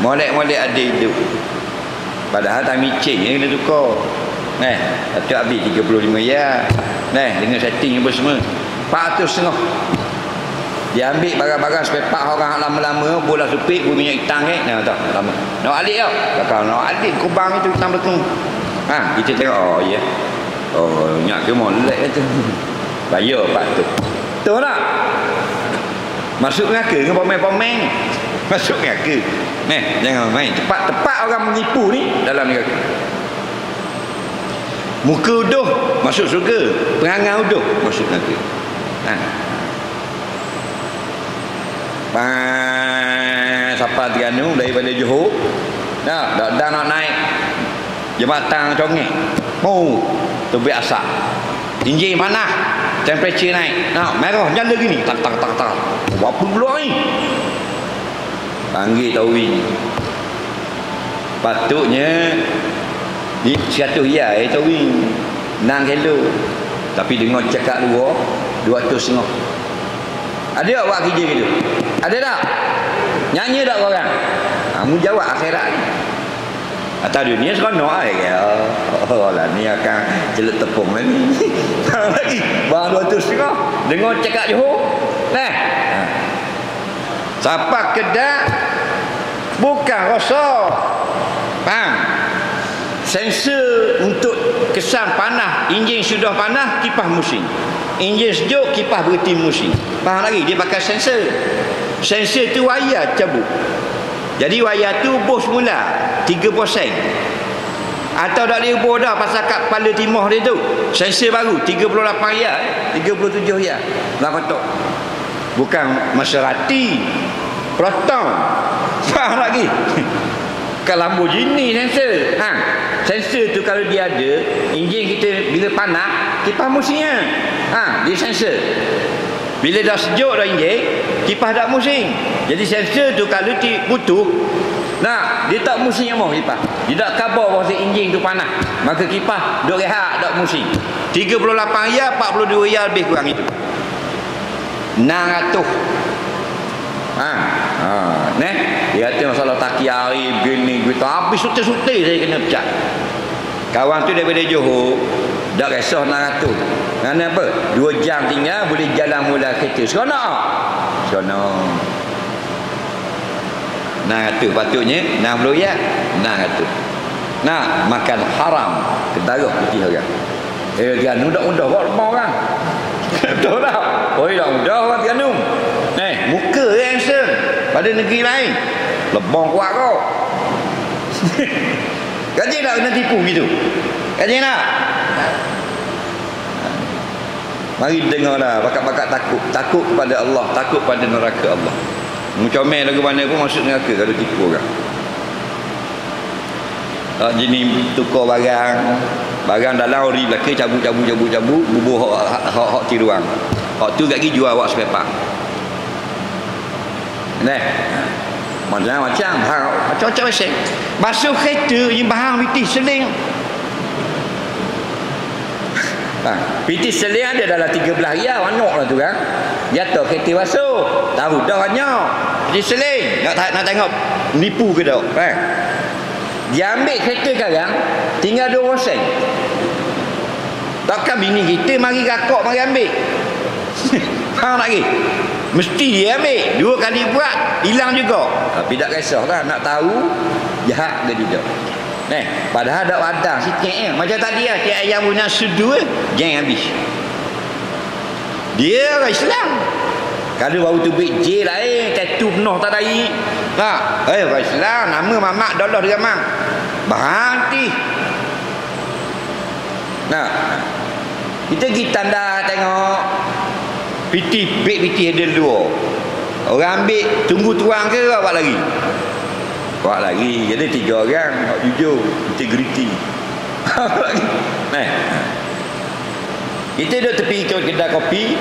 Molek ada hidup. Padahal time ceng yang kena tukar. Itu habis 35 ya. Dengan setting apa semua 400 setengah. Dia ambil barang-barang spare part orang lama-lama, bola supit, minyak hitam tak lama. Nak alik tau. Kalau nak alik kubang itu hitam betul. Kita tengok ya. Nyak ke molek tu. Bayar pak tu. Betul tak? Masuk neraka dengan pemain-pemain. Masuk neraka. Jangan main. Tepat orang menipu ni dalam neraka. Muka uduh masuk surga, perangai uduh masuk neraka. Siapa Terengganu daripada Johor dah nak naik jembatan Congek tubik asap, enjin panas, temperature naik, merah nyala gini, tak apa pula ni, panggil towing. Patutnya ni 100 riyal towing 6 kilo, tapi dengar cakap luar 200 setengah. Ada tak buat kerja gitu? Ada tak? Nyanyi tak korang? Kamu jawab akhirat ni. Atas dunia seronok ya. Lah ni akan celut tepung ni. Lagi bang 200 setengah. Dengar cakap Johor. Siapa Kedah bukan rosok. Faham? Sensor untuk kesan panas, enjin sudah panas, kipas musim. Enjin sejuk, kipas berhenti musim. Faham lagi? Dia pakai sensor. Sensor tu wayar cabut. Jadi wayar tu buh semula 3%. Atau tak boleh buh dah pasal kat kepala timah dia tu. Sensor baru 38 riyal, 37 riyal. Lah kotak. Bukan Maserati, Proton. Faham lagi? Kalau Lamborghini sensor. Sensor tu kalau dia ada, enjin kita bila panas, kipas musimnya. Dia sensor. Bila dah sejuk dah enjin, kipas tak musim. Jadi sensor tu kalau butuh, dia tak musim yang mau kipas. Dia tak khabar bahawa enjin tu panas. Maka kipas duk rehat tak musim. 38 riyal, 42 riyal lebih kurang itu. 600. Dia kata masalah taki hari gini gitu. Habis suti-suti saya kena pecat. Kawan tu daripada Johor dah resah 600. Kerana apa? 2 jam tinggal boleh jalan mula kereta. Seronok tak? Seronok. 600 patutnya 60 riyal 600. Makan haram ketaruh putih orang. Terengganu tak mudah buat rumah orang. Betul tak? Tak mudah orang Terengganu. Muka handsome pada negeri lain. Lebong kuat kau. Kaji tak kena tipu gitu? Kaji nak? Mari dengarlah bakat-bakat takut kepada Allah, takut pada neraka Allah. Comel lagu mana pun masuk neraka kalau tipu orang. Jenis tukar barang dalam ori belakang cabut bubuh hak tiruan. Hak tu kat jual awak spare part. Macam-macam macam basuh kereta yang bahan pitih seling. Pitih seling ada dalam 13 riyal anak lah tu kan. Jatuh kereta basuh, tahu dah banyak. Pitih seling nak tengok nipu ke tak? Dia ambil kereta sekarang tinggal 2%. Takkan bini kita mari rakok mari ambil. Faham lagi? Mesti dia ambil 2 kali buat hilang juga. Tapi tak kisah kan, nak tahu jahat ke tidak. Padahal ada wadang sikit macam tadi tiap ayam punya sudu geng habis. Dia orang Islam. Kalau baru tu big J lain, tattoo penuh tak dari. Orang Islam nama mamak dolah dia mang. Berhenti. Kita pergi tanda tengok PT ada 2. Orang ambil tunggu tuang ke buat lagi? Buat lagi. Jadi 3 orang hak jujur, integriti. Kita duduk tepi kedai kopi.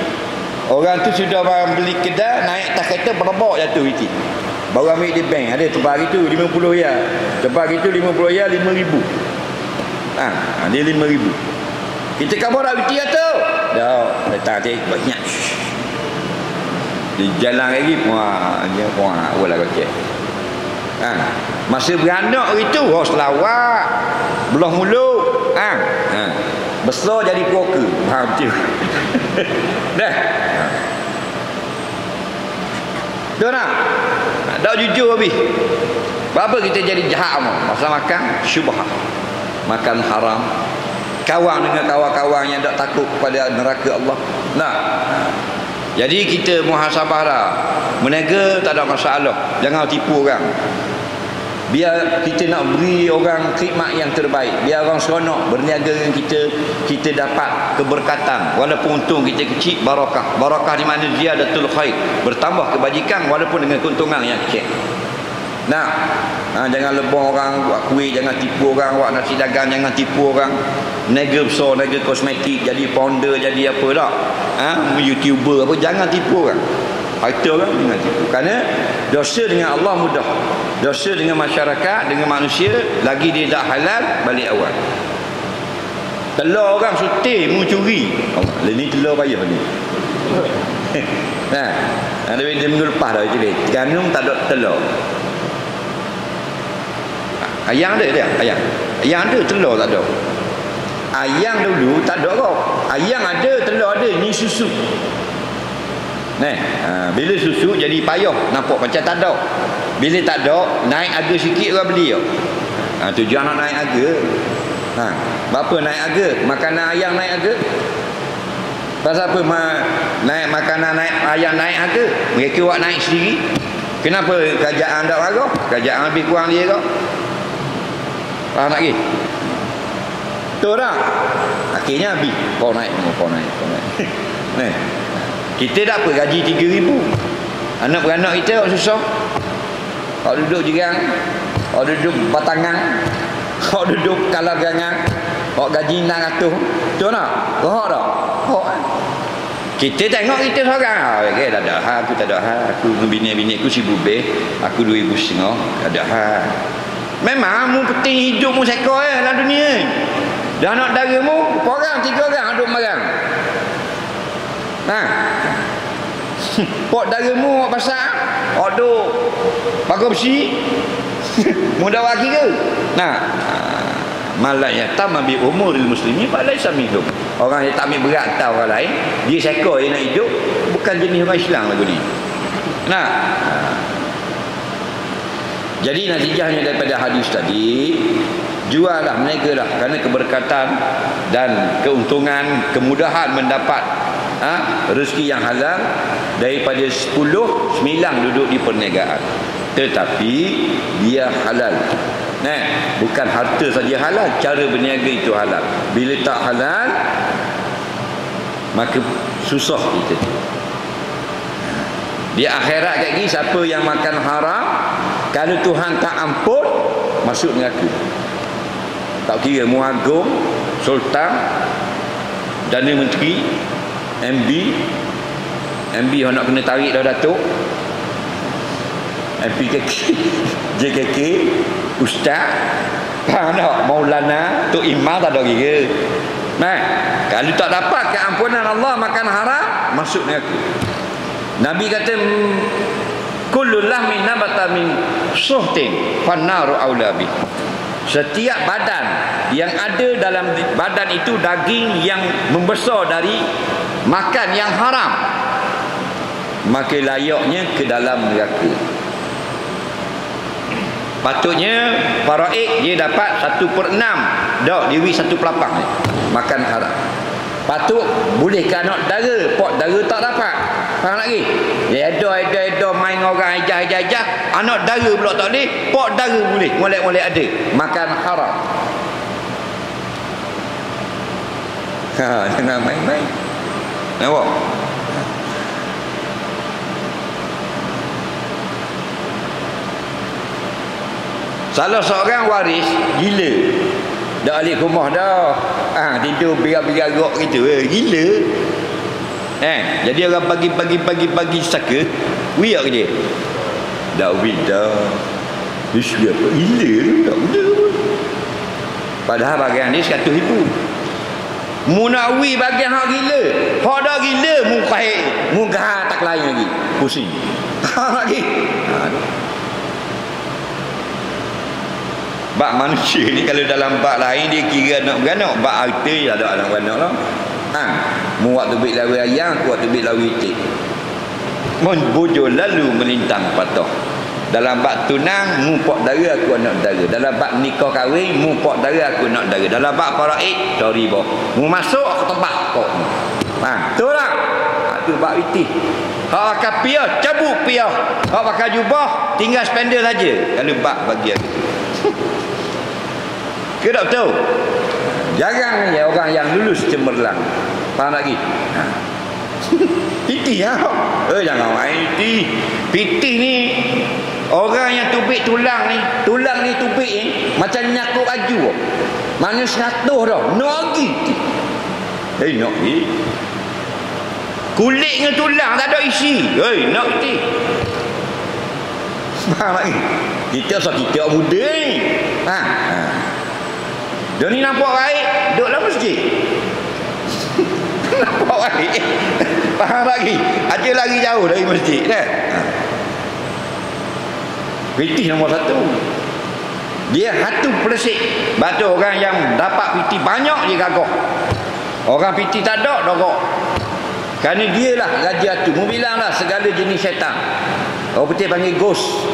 Orang tu sudah beli kedai, naik tas kereta berebok jatuh PT. Baru ambil di bank. Ada tempat hari tu 50 riyal. Tempat hari tu 50 riyal 5,000. Dia 5,000. Kita kabar dah PT tu. Dah datang cik banyak. Di jalan lagi dia awal lah kocek. Masa beranak itu selawat, belah mulut, besar jadi puaka. Betul. Dah. Betul tak? Tak jujur habis. Berapa kita jadi jahat masa makan syubhat, makan haram, kawan dengan kawan-kawan yang tak takut pada neraka Allah. Jadi kita muhasabah dah. Meniaga tak ada masalah, jangan tipu orang. Biar kita nak beri orang khidmat yang terbaik, biar orang seronok berniaga dengan kita, kita dapat keberkatan. Walaupun untung kita kecil, barakah di mana ziyadatul khair, bertambah kebajikan walaupun dengan keuntungan yang kecil. Jangan lebong orang buat kuih, jangan tipu orang buat nasi dagang, jangan tipu orang. Niaga besar, niaga kosmetik, jadi founder, jadi apa tak, YouTuber apa, jangan tipu orang. Harta orang jangan tipu. Kerana dosa dengan Allah mudah, dosa dengan masyarakat, dengan manusia lagi dia tak halal, balik awal. Telur orang sutil mu curi, ini telur payah ni. Dia minggu lepas dah curi, ganung tak ada telur. Ayam ada dia, ayam ada, telur tak ada. Ayam dulu tak ada kau. Ayam ada, telur ada, ni susu. Bila susu jadi payah, nampak macam tak ada. Bila tak ada, naik harga sikit orang beli. Tujuan nak naik harga. Berapa naik harga? Makanan ayam naik harga. Pasal apa naik makanan naik ayam naik harga? Mereka buat naik sendiri. Kenapa kerajaan tak marah? Kerajaan lebih kurang dia kau. Faham tak lagi? Betul tak? Akhirnya habis. Kau naik. Kita tak apa gaji 3,000. Anak beranak kita susah. Kau duduk jirang, kau duduk batangan, kau duduk kalagangan, kau gaji 600. Betul tak? Rohak tak? Kita tengok kita seorang. Tak ada hal, aku tak ada hal. Aku bini aku sibuk aku 2,500. Tak ada hal. Memang mu penting hidup mu sekor dalam dunia. Dan anak dara mu orang 3 orang duduk marang. Pok dara mu awak pasal duduk pakai besi. Mu dah wakil ke? Malak yang tam ambil umuril muslimin pada islamihum. Orang yang tak ambil berat tahu orang lain, dia sekor yang nak hidup, bukan jenis orang Islam lagu ni. Jadi natijahnya daripada hadis tadi, juallah, meniagalah, kerana keberkatan dan keuntungan, kemudahan mendapat rezeki yang halal. Daripada 10, 9 duduk di perniagaan, tetapi dia halal. Bukan harta saja halal, cara berniaga itu halal. Bila tak halal, maka susah kita. Di akhirat lagi, siapa yang makan haram, kalau Tuhan tak ampun, masuk neraka. Tak kira muagung, sultan, Perdana Menteri, MB nak kena tarik dah Datuk, MPKK, JKK, Ustaz, Maulana, Tok Imam, tak ada kira. Kalau tak dapat keampunan Allah, makan haram, masuk neraka. Nabi kata, kullu lahmin nabata min suhtin fannaru aula bih. Setiap badan yang ada dalam badan itu daging yang membesar dari makan yang haram, maka layaknya ke dalam neraka. Patutnya faraid dia dapat 1/6 dak diri 1 pelapang ni makan haram. Patut boleh ke anak dara, pok dara tak dapat. Faham lagi? Dia edo main orang ejah. Anak dara pula tak boleh, pok dara boleh. Molek-molek ada. Makan haram. Jangan main-main. Nampak? Salah seorang waris gila. Dah alik rumah dah. Tidur biar-biar rok gitu. Gila. Jadi orang pagi saka, wiak dia. Dah wid dah. Dia apa? Gila tak benda. Padahal bagian dia 100,000. Mu nak wi bagian hak gila. Hak dah gila mu kahit. Mu gah tak lain lagi. Pusing. Tak lagi. Bak manusia ni kalau dalam bak lain dia kira nak beranak, bak harta je ada anak beranak lah. Mu waktu bik lawi ayam, aku waktu bik lawi itik. Mun bojo lalu melintang patah. Dalam bak tunang, mu pok dara, aku anak dara. Dalam bak nikah kahwin, mu pok dara, aku anak dara. Dalam bak faraid, sorry boh. Mu masuk, aku tebak kok. Betul tak? Tu bak itik. Hak pakai piah, cabut piah. Hak pakai jubah, tinggal spender saja. Kalau bak bagi aku. Ke tak betul? Jarang ya orang yang lulus cemerlang. Faham lagi? Pitih lah. Jangan main pitih. Pitih ni orang yang tubik tulang ni tubik ni macam nyakut baju. Mana 100 dah. Nak lagi. Nak lagi. Kulit dengan tulang tak ada isi. Nak pitih. Faham lagi? Kita muda ni. Dia ni nampak baik, duduk dalam masjid. Nampak baik. Faham lagi? Ada lagi jauh dari masjid kan? Pitih nombor 1. Dia hatu pelesik. Batu orang yang dapat pitih banyak dia gagah. Orang pitih tak ada dogok. Kerana dia lah raja hatu. Mu bilang lah segala jenis syaitan. Orang putih panggil ghost.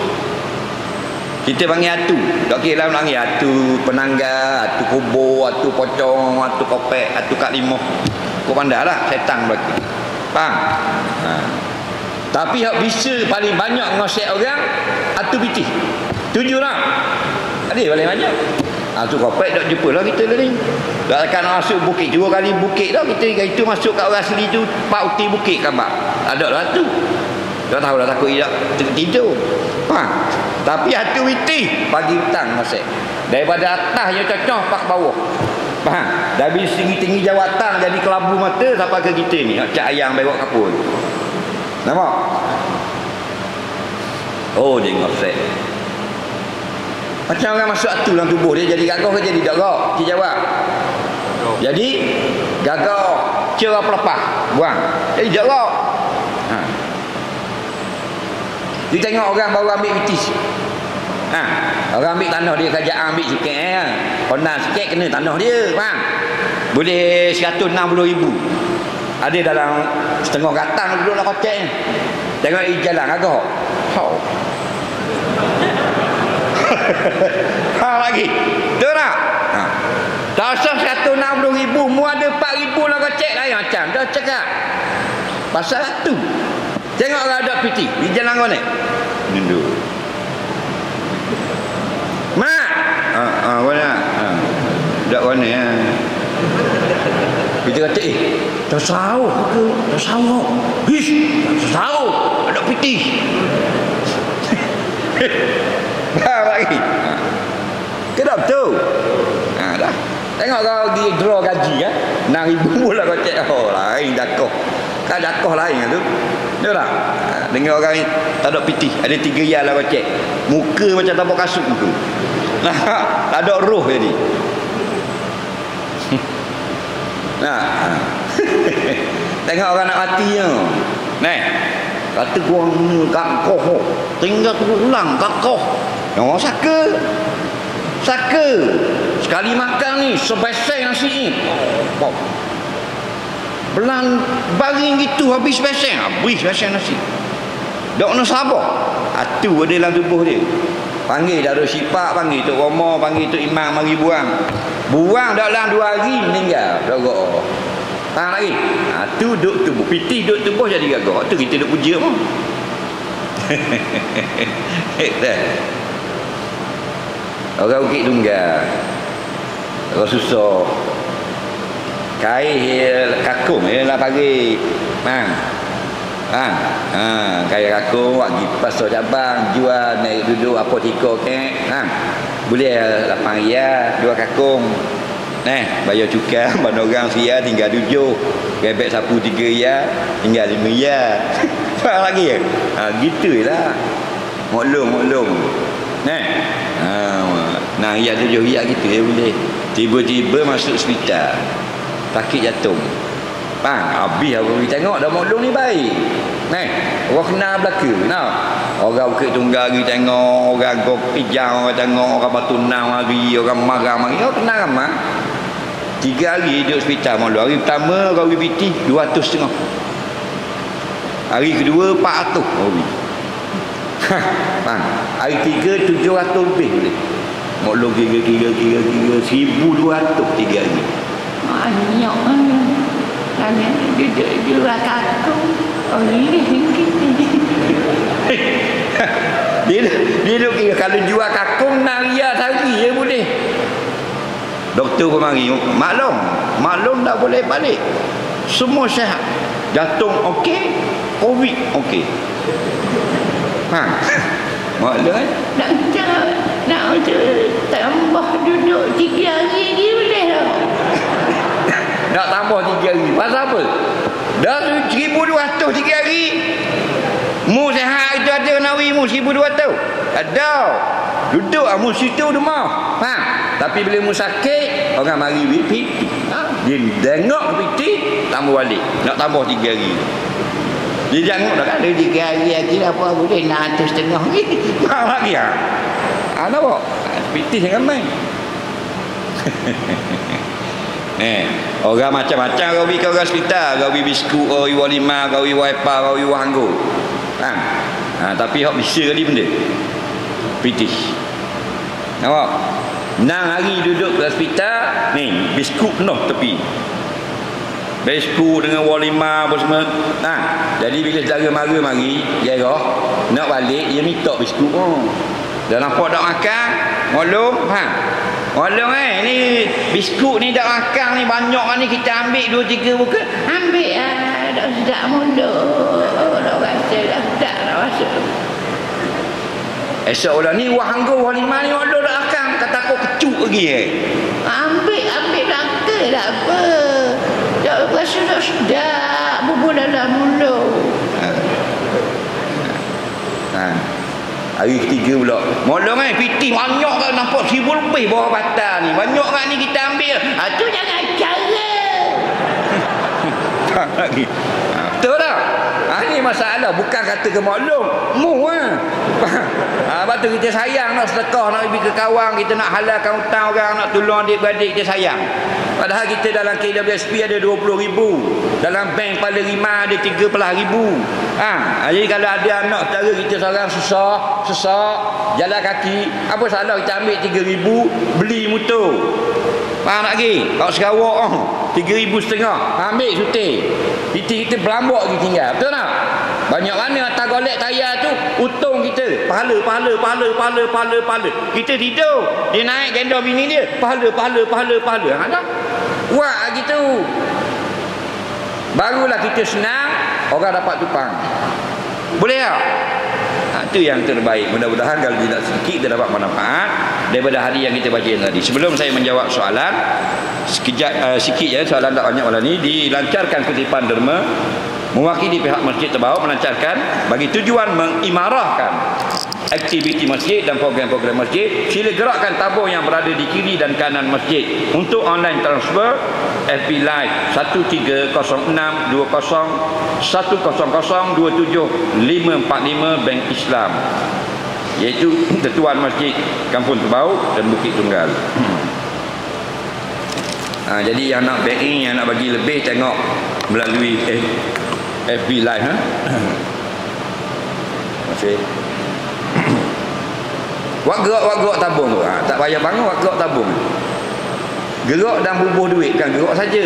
Kita panggil hatu. Tak kira lah panggil hatu penangga, hatu kubur, hatu pocong, hatu kopek, hatu kak limah. Kau pandai lah setan berlaku. Faham? Tapi yang bisa paling banyak ngosek orang, hatu pitih. Tujuh lah. Ada paling banyak. Hatu kopek tak jumpa lah kita tadi. Tak akan masuk bukit. 2 kali bukit dah kita. Itu masuk kat orang asli tu, Pak Uti bukit kabar. Ada lah hatu. Tak tahu dah takut tidak tidur. Faham? Tapi hatu pitih pagi petang masuk. Daripada atas yang cocok pak bawah. Faham? Dari tinggi-tinggi jawatan jadi kelabu mata sampai ke kita ni. Cak ayam bawa kapur. Nampak? Oh, dia ngosek. Macam orang masuk hatu dalam tubuh dia jadi gagah ke jadi tak gagah? Cik jawab. Jadi gagah cerah pelepah. Buang. Jadi tak gagah. Dia tengok orang baru ambil bitis. Orang ambil tanah dia, kerajaan ambil sikit. Konan sikit kena tanah dia. Faham? Boleh 160,000. Ada dalam setengah gatang duduk nak kocek ni. Tengok jalan agak. Lagi. Betul tak? Tak usah 160,000. Mu ada 4,000 nak kocek lain macam. Dah cakap. Pasal tu. Tengok orang ada piti di jalan kau ni. Duduk. Mak. Mana? Dak mana ya? Kita kata tak tahu ke? Tak tahu. Tak tahu. Ada piti. Lagi. Kedap tu. Dah. Tengok kau pergi draw gaji kan. 6,000 lah kau cek. Lain dakoh. Kan dakoh lain tu. Betul tak? Dengar orang tak ada pitih. Ada 3 yal lah cek. Muka macam tapak kasut muka. Tak ada roh jadi. Tengok orang nak mati je. Kata gua kakoh. Tinggal tulang kakoh. Saka. Sekali makan ni sebesar nasi ni. Belang baring gitu habis besar nasi. Tak nak sabar. Itu ada dalam tubuh dia. Panggil Darul Syifa, panggil Tok Roma, panggil Tok Imam mari buang. Buang dalam 2 hari meninggal. Gagak. Tahan lagi. Tu duk tubuh. Pitih duk tubuh jadi gagak. Tu kita duk puja pun. Orang Bukit Tunggal. Orang susah. Kain kakung lah pagi. Kain kakung pergi pasar cabang jual naik duduk apa tiko ke. Boleh 8 riyal 2 kakung. Bayar cukai mana orang sia tinggal 7. Bebek sapu 3 riyal tinggal 5 riyal. Faham lagi? Gitulah. Maklum. Riyal 7 riyal gitu ya boleh. Tiba-tiba masuk hospital. Sakit jantung. Habis aku pergi tengok dah maklum ni baik. Orang kenal belaka. Kenal? Orang Bukit Tunggal hari tengok, orang Gok Pijau orang tengok, orang Batu Nang hari, orang Marang hari. Orang kenal ramai. 3 hari duduk hospital malu. Hari pertama rawi piti 200.5. Hari kedua 400 rawi. Hari ketiga 700 lebih boleh. Maklum kira 1,200 3 hari. Banyak kan duduk jual kakung. Oh ini Dia duk kira kalau jual kakung naria sehari je boleh. Doktor pun mari maklum tak boleh balik. Semua sihat. Jantung okey, COVID okey. Maklum kan? Nak tambah duduk 3 hari lagi boleh tak? Nak tambah 3 hari. Pasal apa? Dah 1,200 3 hari. Mu sehat itu ada nawi mu 1,200. Ada. Duduk mu situ rumah. Tapi bila mu sakit, orang mari piti. Dia tengok piti, tambah balik. Nak tambah 3 hari. Dia tengok dah ada 3 hari lagi apa boleh nak 100.5 lagi. Lagi nampak? Piti jangan main. Orang macam-macam rawi ke orang hospital, rawi biskut, rawi walima, rawi wipa, rawi wanggo. Tapi hok bisa kali benda. Piti. Nampak? 6 hari duduk di hospital, ni biskut penuh tepi. Biskut dengan walima apa semua. Jadi bila saudara mari dia nak balik, dia minta biskut. Dah nampak tak makan, maklum, maklum ni biskut ni tak makan ni banyak ni kita ambil 2-3 buka. Ambil dah sedap mulut. Dah rasa dah sedap dah rasa. Esok lah ni wahanggo walimah ni maklum tak makan. Kata aku kecuk lagi Ambil raka tak apa. Tak rasa dah sedap bubur dalam mulut. Hari ketiga pula maklum piti banyak kan nampak 1,000 lebih bawah batal ni. Banyak kan ni kita ambil. Tu jangan cara. Lagi. Betul tak? Ni masalah bukan kata ke maklum. Mu lepas tu kita sayang nak sedekah, nak pergi ke kawan, kita nak halalkan hutang orang, nak tolong adik-beradik, kita sayang. Padahal kita dalam KWSP ada 20,000. Dalam bank Pala Rima ada 13,000. Jadi kalau ada anak saudara kita seorang susah jalan kaki, apa salah kita ambil 3,000 beli motor. Faham tak lagi? Kalau Sarawak 3,500 ambil cuti. Kita berambak lagi tinggal. Betul tak? Banyak mana atas golek tayar tu untung kita. Pahala. Kita tidur, dia naik gendong bini dia. Pahala. Tak? Wah gitu. Barulah kita senang, orang dapat tupang. Boleh tak? Itu yang terbaik. Mudah-mudahan kalau tidak sedikit kita dapat manfaat daripada hari yang kita baca tadi. Sebelum saya menjawab soalan, sikit je soalan tak banyak malam ni. Dilancarkan kutipan derma mewakili pihak Masjid Tabauk melancarkan bagi tujuan mengimarahkan aktiviti masjid dan program-program masjid. Sila gerakkan tabung yang berada di kiri dan kanan masjid untuk online transfer FB Live 130620102745 Bank Islam, iaitu Ketuan Masjid Kampung Tabauk dan Bukit Tunggal. Jadi yang nak banking, yang nak bagi lebih, tengok melalui FB Live. Okey. Wak gerak tabung tu. Tak payah bangun, wak gerak tabung. Gerak dan bubuh duit, kan gerak saja.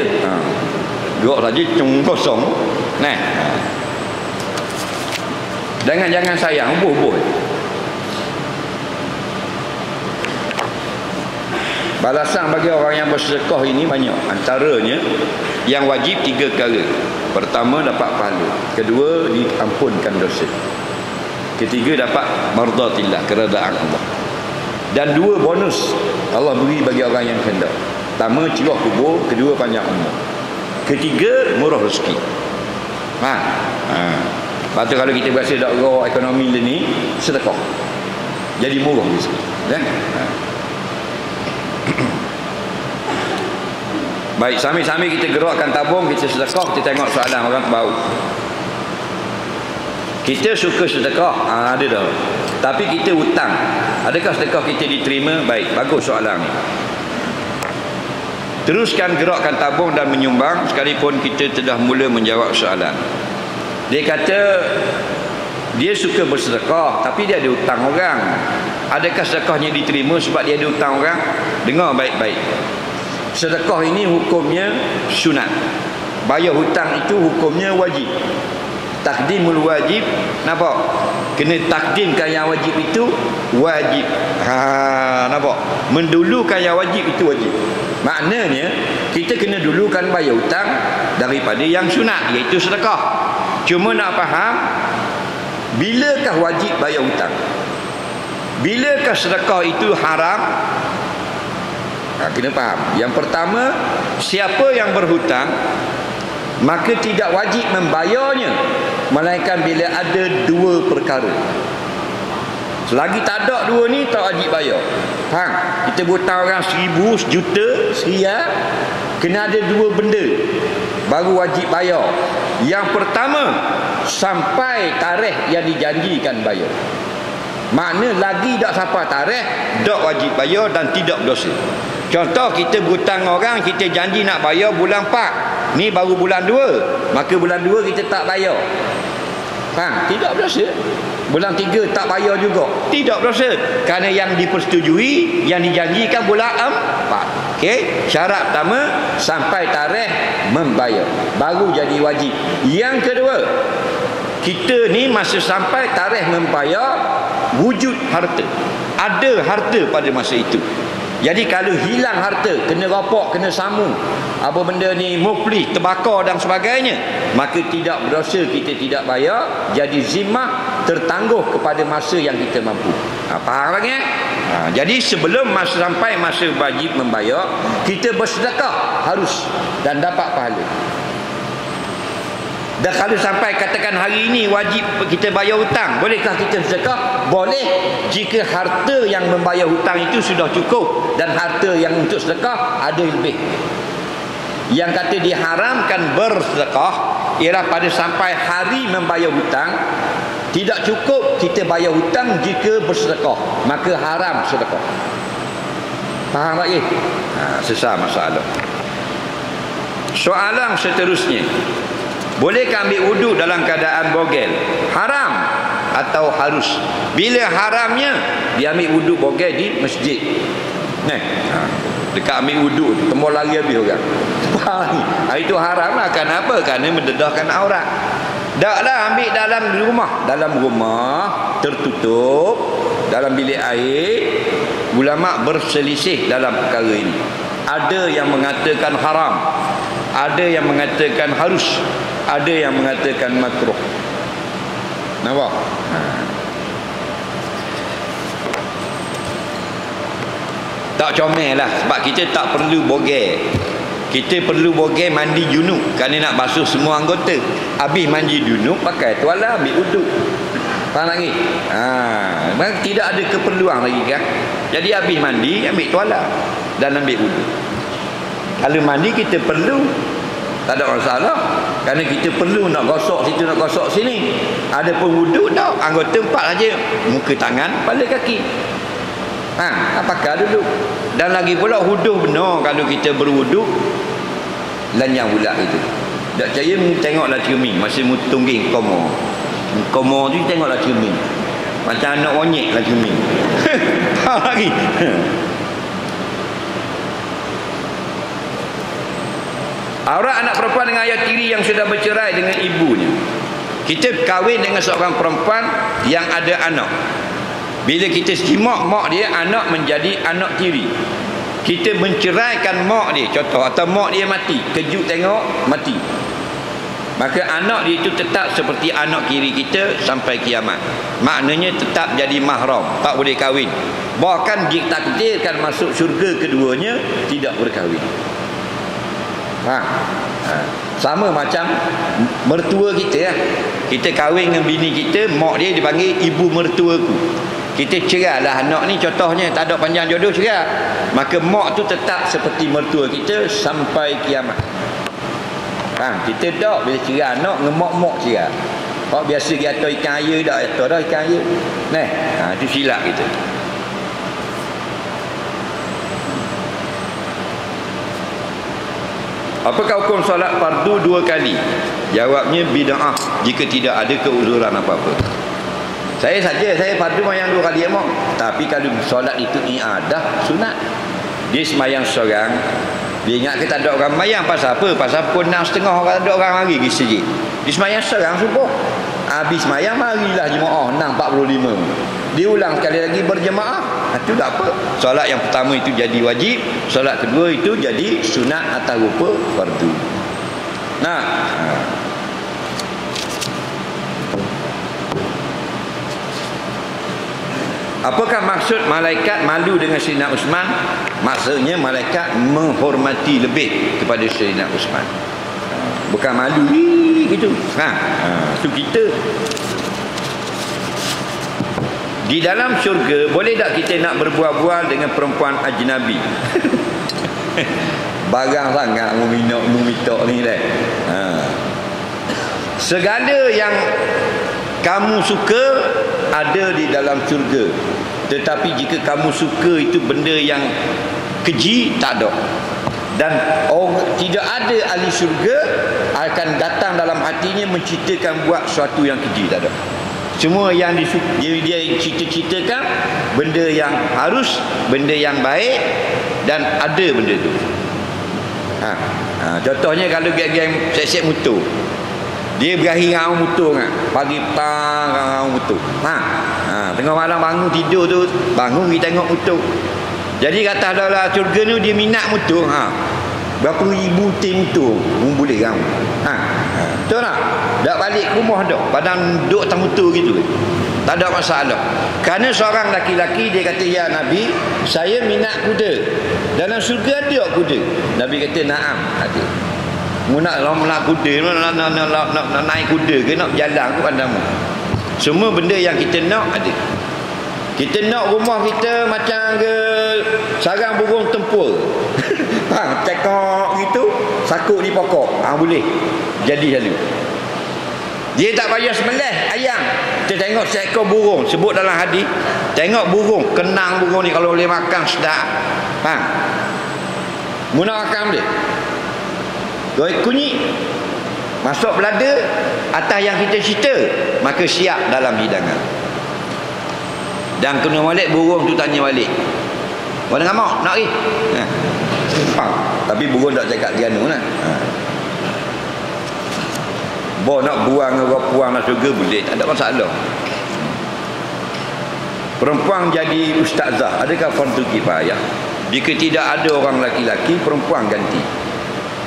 Gerak saja kosong. Jangan sayang, bubuh. Balasan bagi orang yang bersedekah ini banyak. Antaranya yang wajib 3 perkara. Pertama, dapat pahala. Kedua, diampunkan dosa. Ketiga, dapat mardatillah, keredaan Allah. Dan 2 bonus Allah beri bagi orang yang kehendak. Pertama, jiwa kubur. Kedua, panjang umur. Ketiga, murah rezeki. Lepas tu kalau kita berasa tak roh ekonomi ni, sedekah. Jadi murah rezeki. Baik, sambil-sambil kita gerakkan tabung, kita sedekah, kita tengok soalan orang bau. Kita suka sedekah, ada dah. Tapi kita hutang. Adakah sedekah kita diterima? Baik, bagus soalan ni. Teruskan gerakkan tabung dan menyumbang sekalipun kita telah mula menjawab soalan. Dia kata dia suka bersedekah tapi dia ada hutang orang. Adakah sedekahnya diterima sebab dia ada hutang orang? Dengar baik-baik. Sedekah ini hukumnya sunat. Bayar hutang itu hukumnya wajib. Takdimul wajib, nampak? Kena takdimkan yang wajib itu wajib. Nampak? Mendulukan yang wajib itu wajib. Maknanya kita kena dulukan bayar hutang daripada yang sunat, iaitu sedekah. Cuma nak faham, bilakah wajib bayar hutang? Bilakah sedekah itu haram? Kena faham. Yang pertama, siapa yang berhutang maka tidak wajib membayarnya, melainkan bila ada dua perkara. Selagi tak ada dua ni, tak wajib bayar. Faham? Kita berhutang orang 1,000, sejuta, serial, kena ada dua benda baru wajib bayar. Yang pertama, sampai tarikh yang dijanjikan bayar. Makna lagi tak sampai tarikh, tak wajib bayar dan tidak berdosa. Contoh, kita berhutang orang, kita janji nak bayar bulan 4, ni baru bulan 2, maka bulan 2 kita tak bayar. Faham? Tidak berdosa. Bulan 3 tak bayar juga, tidak berdosa. Kerana yang dipersetujui, yang dijanjikan bulan 4. Okey, syarat pertama sampai tarikh membayar, baru jadi wajib. Yang kedua, kita ni masa sampai tarikh membayar, wujud harta, ada harta pada masa itu. Jadi kalau hilang harta, kena rapak, kena samu, apa benda ni, muflis, terbakar dan sebagainya, maka tidak berdosa kita tidak bayar. Jadi zimmah tertangguh kepada masa yang kita mampu. Faham lagi? Jadi sebelum masa sampai masa wajib membayar, kita bersedekah harus dan dapat pahala. Dan kalau sampai katakan hari ini wajib kita bayar hutang, bolehkah kita sedekah? Boleh, jika harta yang membayar hutang itu sudah cukup dan harta yang untuk sedekah ada lebih. Yang kata diharamkan bersedekah ialah pada sampai hari membayar hutang, tidak cukup kita bayar hutang jika bersedekah, maka haram sedekah. Faham lagi? Sesat masalah. Soalan seterusnya, bolehkah ambil wuduk dalam keadaan bogel? Haram atau harus? Bila haramnya, dia ambil wuduk bogel di masjid. Dekat ambil wuduk, tembok lari habis orang. Itu haram lah. Kenapa? Kerana mendedahkan aurat. Taklah ambil dalam rumah. Dalam rumah tertutup, dalam bilik air. Ulama berselisih dalam perkara ini. Ada yang mengatakan haram, ada yang mengatakan harus, ada yang mengatakan makruh. Nampak? Tak comel lah, sebab kita tak perlu bogel. Kita perlu bogel mandi junub, kerana nak basuh semua anggota. Habis mandi junub, pakai tuala, ambil wuduk. Faham lagi? Tidak ada keperluan lagi kan. Jadi habis mandi, ambil tuala dan ambil wuduk. Kalau mandi kita perlu, tak ada masalah, kerana kita perlu nak gosok situ, nak gosok sini. Ada pun wuduk tak, anggota 4 aja, muka, tangan, kepala, kaki. Pakai dulu. Dan lagi pula wuduh benar kalau kita berwuduk lanyang pula itu. Tak percaya, tengoklah cermin masa tungging komo. Komo tu tengoklah cermin. Macam anak monyet lah cermin. Tahu lagi. Aurat anak perempuan dengan ayah tiri yang sudah bercerai dengan ibunya. Kita kahwin dengan seorang perempuan yang ada anak. Bila kita simak mak dia, anak menjadi anak tiri. Kita menceraikan mak dia, contoh, atau mak dia mati, kejut tengok mati, maka anak dia itu tetap seperti anak kiri kita sampai kiamat. Maknanya tetap jadi mahram, tak boleh kahwin. Bahkan ditakdirkan masuk syurga keduanya, tidak berkahwin. Sama macam mertua kita ya. Kita kahwin dengan bini kita, mak dia dipanggil ibu mertuaku. Kita cerai lah anak ni, contohnya tak ada panjang jodoh, cerai. Maka mak tu tetap seperti mertua kita sampai kiamat. Kita tak bila cerai anak, ngemak-mak cerai. Hak biasa dia atur ikan air dah ikan air. Nah, itu silap kita. Apakah hukum solat fardu 2 kali? Jawabnya bid'ah jika tidak ada keuzuran apa-apa. Saya fardu mayang 2 kali emang. Tapi kalau solat itu i'adah sunat. Dia semayang seorang, dia ingat kita ada orang mayang pasal apa? Pasal pukul 6.30 orang ada orang mari ke masjid. Dia semayang seorang subuh. Habis semayang marilah jemaah 6.45. Dia ulang sekali lagi berjemaah. Itu tak apa. Solat yang pertama itu jadi wajib, solat kedua itu jadi sunat atau rupa fardu. Nah, apakah maksud malaikat malu dengan Sayyidina Uthman? Maksudnya malaikat menghormati lebih kepada Sayyidina Uthman. Bukan malu gitu. Itu kita. Di dalam syurga boleh tak kita nak berbual-bual dengan perempuan ajnabi? Barang sangat meminta ni dah. Segala yang kamu suka ada di dalam syurga. Tetapi jika kamu suka itu benda yang keji, tak ada. Dan tidak ada ahli syurga akan datang dalam hatinya menceritakan buat sesuatu yang keji, tak ada. Semua yang dia cerita-ceritakan benda yang harus, benda yang baik, dan ada benda tu. Contohnya kalau geng-geng sek-sek motor, dia berakhir dengan motor kan, pagi petang dengan motor. Tengah malam bangun tidur tu, bangun pergi tengok motor. Jadi kata dalam syurga tu dia minat motor. Berapa ribu tim motor pun boleh kan. Betul tak? Tak balik ke rumah dah, badan duduk atas motor gitu. Tak ada masalah. Kerana seorang laki-laki dia kata, ya Nabi, saya minat kuda. Dalam syurga ada kuda. Nabi kata, na'am, ada. Mu nak kuda, nak naik kuda ke, nak berjalan ke pandamu. Semua benda yang kita nak ada. Kita nak rumah kita macam ke sarang burung tempur. Cekok gitu, sakut di pokok. Boleh. Jadi selalu. Dia tak payah sembelih ayam. Kita tengok seekor burung, sebut dalam hadis, tengok burung, kenang burung ni kalau boleh makan sedap. Guna makan dia. Doi kunyit. Masuk belada atas yang kita cerita, maka siap dalam hidangan. Dan kena balik burung tu tanya balik. Mana ngamak? Nak pergi? Tapi burung tak cakap dia lah. Bo nak buang orang puang nak syurga boleh, tak ada masalah. Perempuan jadi ustazah, adakah fardu kifayah? Jika tidak ada orang laki-laki, perempuan ganti.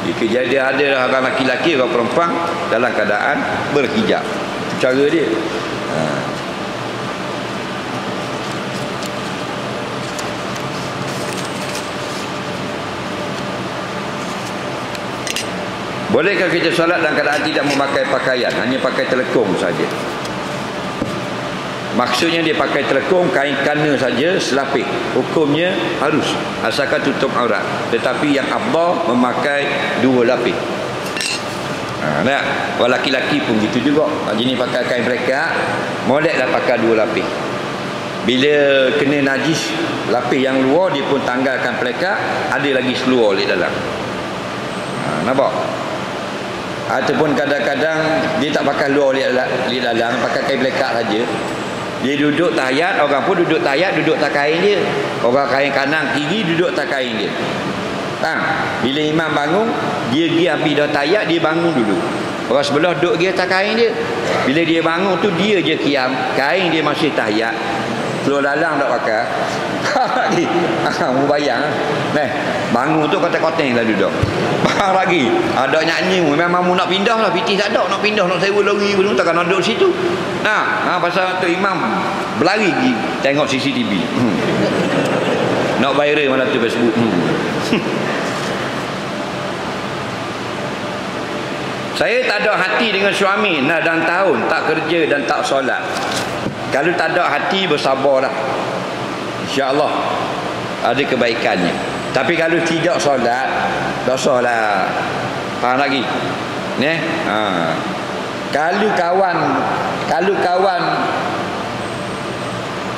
Jika jadi ada orang laki-laki, orang perempuan dalam keadaan berhijab. Cara dia. Bolehkah kita solat dalam keadaan tidak memakai pakaian, hanya pakai telekung saja? Maksudnya dia pakai telekung, kain kana saja, selapik. Hukumnya harus, asalkan tutup aurat. Tetapi yang afdal memakai 2 lapis. Laki-laki pun gitu juga. Jenis pakai kain mereka, moleklah pakai 2 lapis. Bila kena najis, lapis yang luar dia pun tanggalkan peleka, ada lagi seluar di dalam. Nampak? Ataupun kadang-kadang dia tak pakai luar di dalam, pakai kain belekat saja. Dia duduk tahiyat, orang pun duduk tahiyat, duduk tak kain dia. Orang kain kanan kiri duduk tak kain dia. Bila imam bangun, dia pergi habis dah tahiyat, dia bangun dulu. Orang sebelah duduk dia tak kain dia. Bila dia bangun tu dia je kiam, kain dia masih tahiyat. Seluar dalam tak pakai. Lagi. Mu bayang. Bangun tu kotak-kotak lah duduk. Bang lagi. Ada nyanyi, memang mu nak pindah lah, piti tak ada nak pindah, nak sewa lori pun takkan nak duduk situ. Pasal tu imam berlari pergi tengok CCTV. Nak viral mana tu Facebook. Saya tak ada hati dengan suami dan tahun tak kerja dan tak solat. Kalau tak ada hati, bersabarlah. InsyaAllah ada kebaikannya. Tapi kalau tidak solat, dosa lah. Faham lagi? Kalau kawan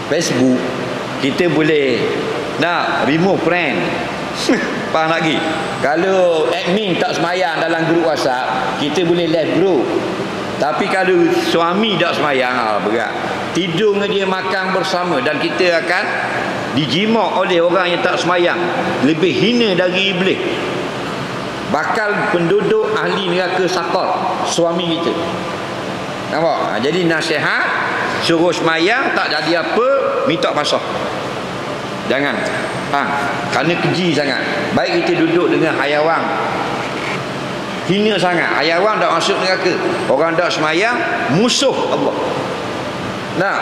Facebook, kita boleh nak remove friend. Faham lagi? Kalau admin tak semayang dalam grup WhatsApp, kita boleh left group. Tapi kalau suami tak semayang, berat. Tidur dengan dia, makan bersama, dan kita akan dijimak oleh orang yang tak semayang, lebih hina dari iblis. Bakal penduduk ahli neraka Saqar, suami kita. Nampak? Jadi nasihat, suruh semayang, tak jadi apa, minta pasah. Jangan. Kerana keji sangat. Baik kita duduk dengan hayawan, hina sangat. Hayawan tak masuk neraka. Orang tak semayang, musuh Allah. Nah.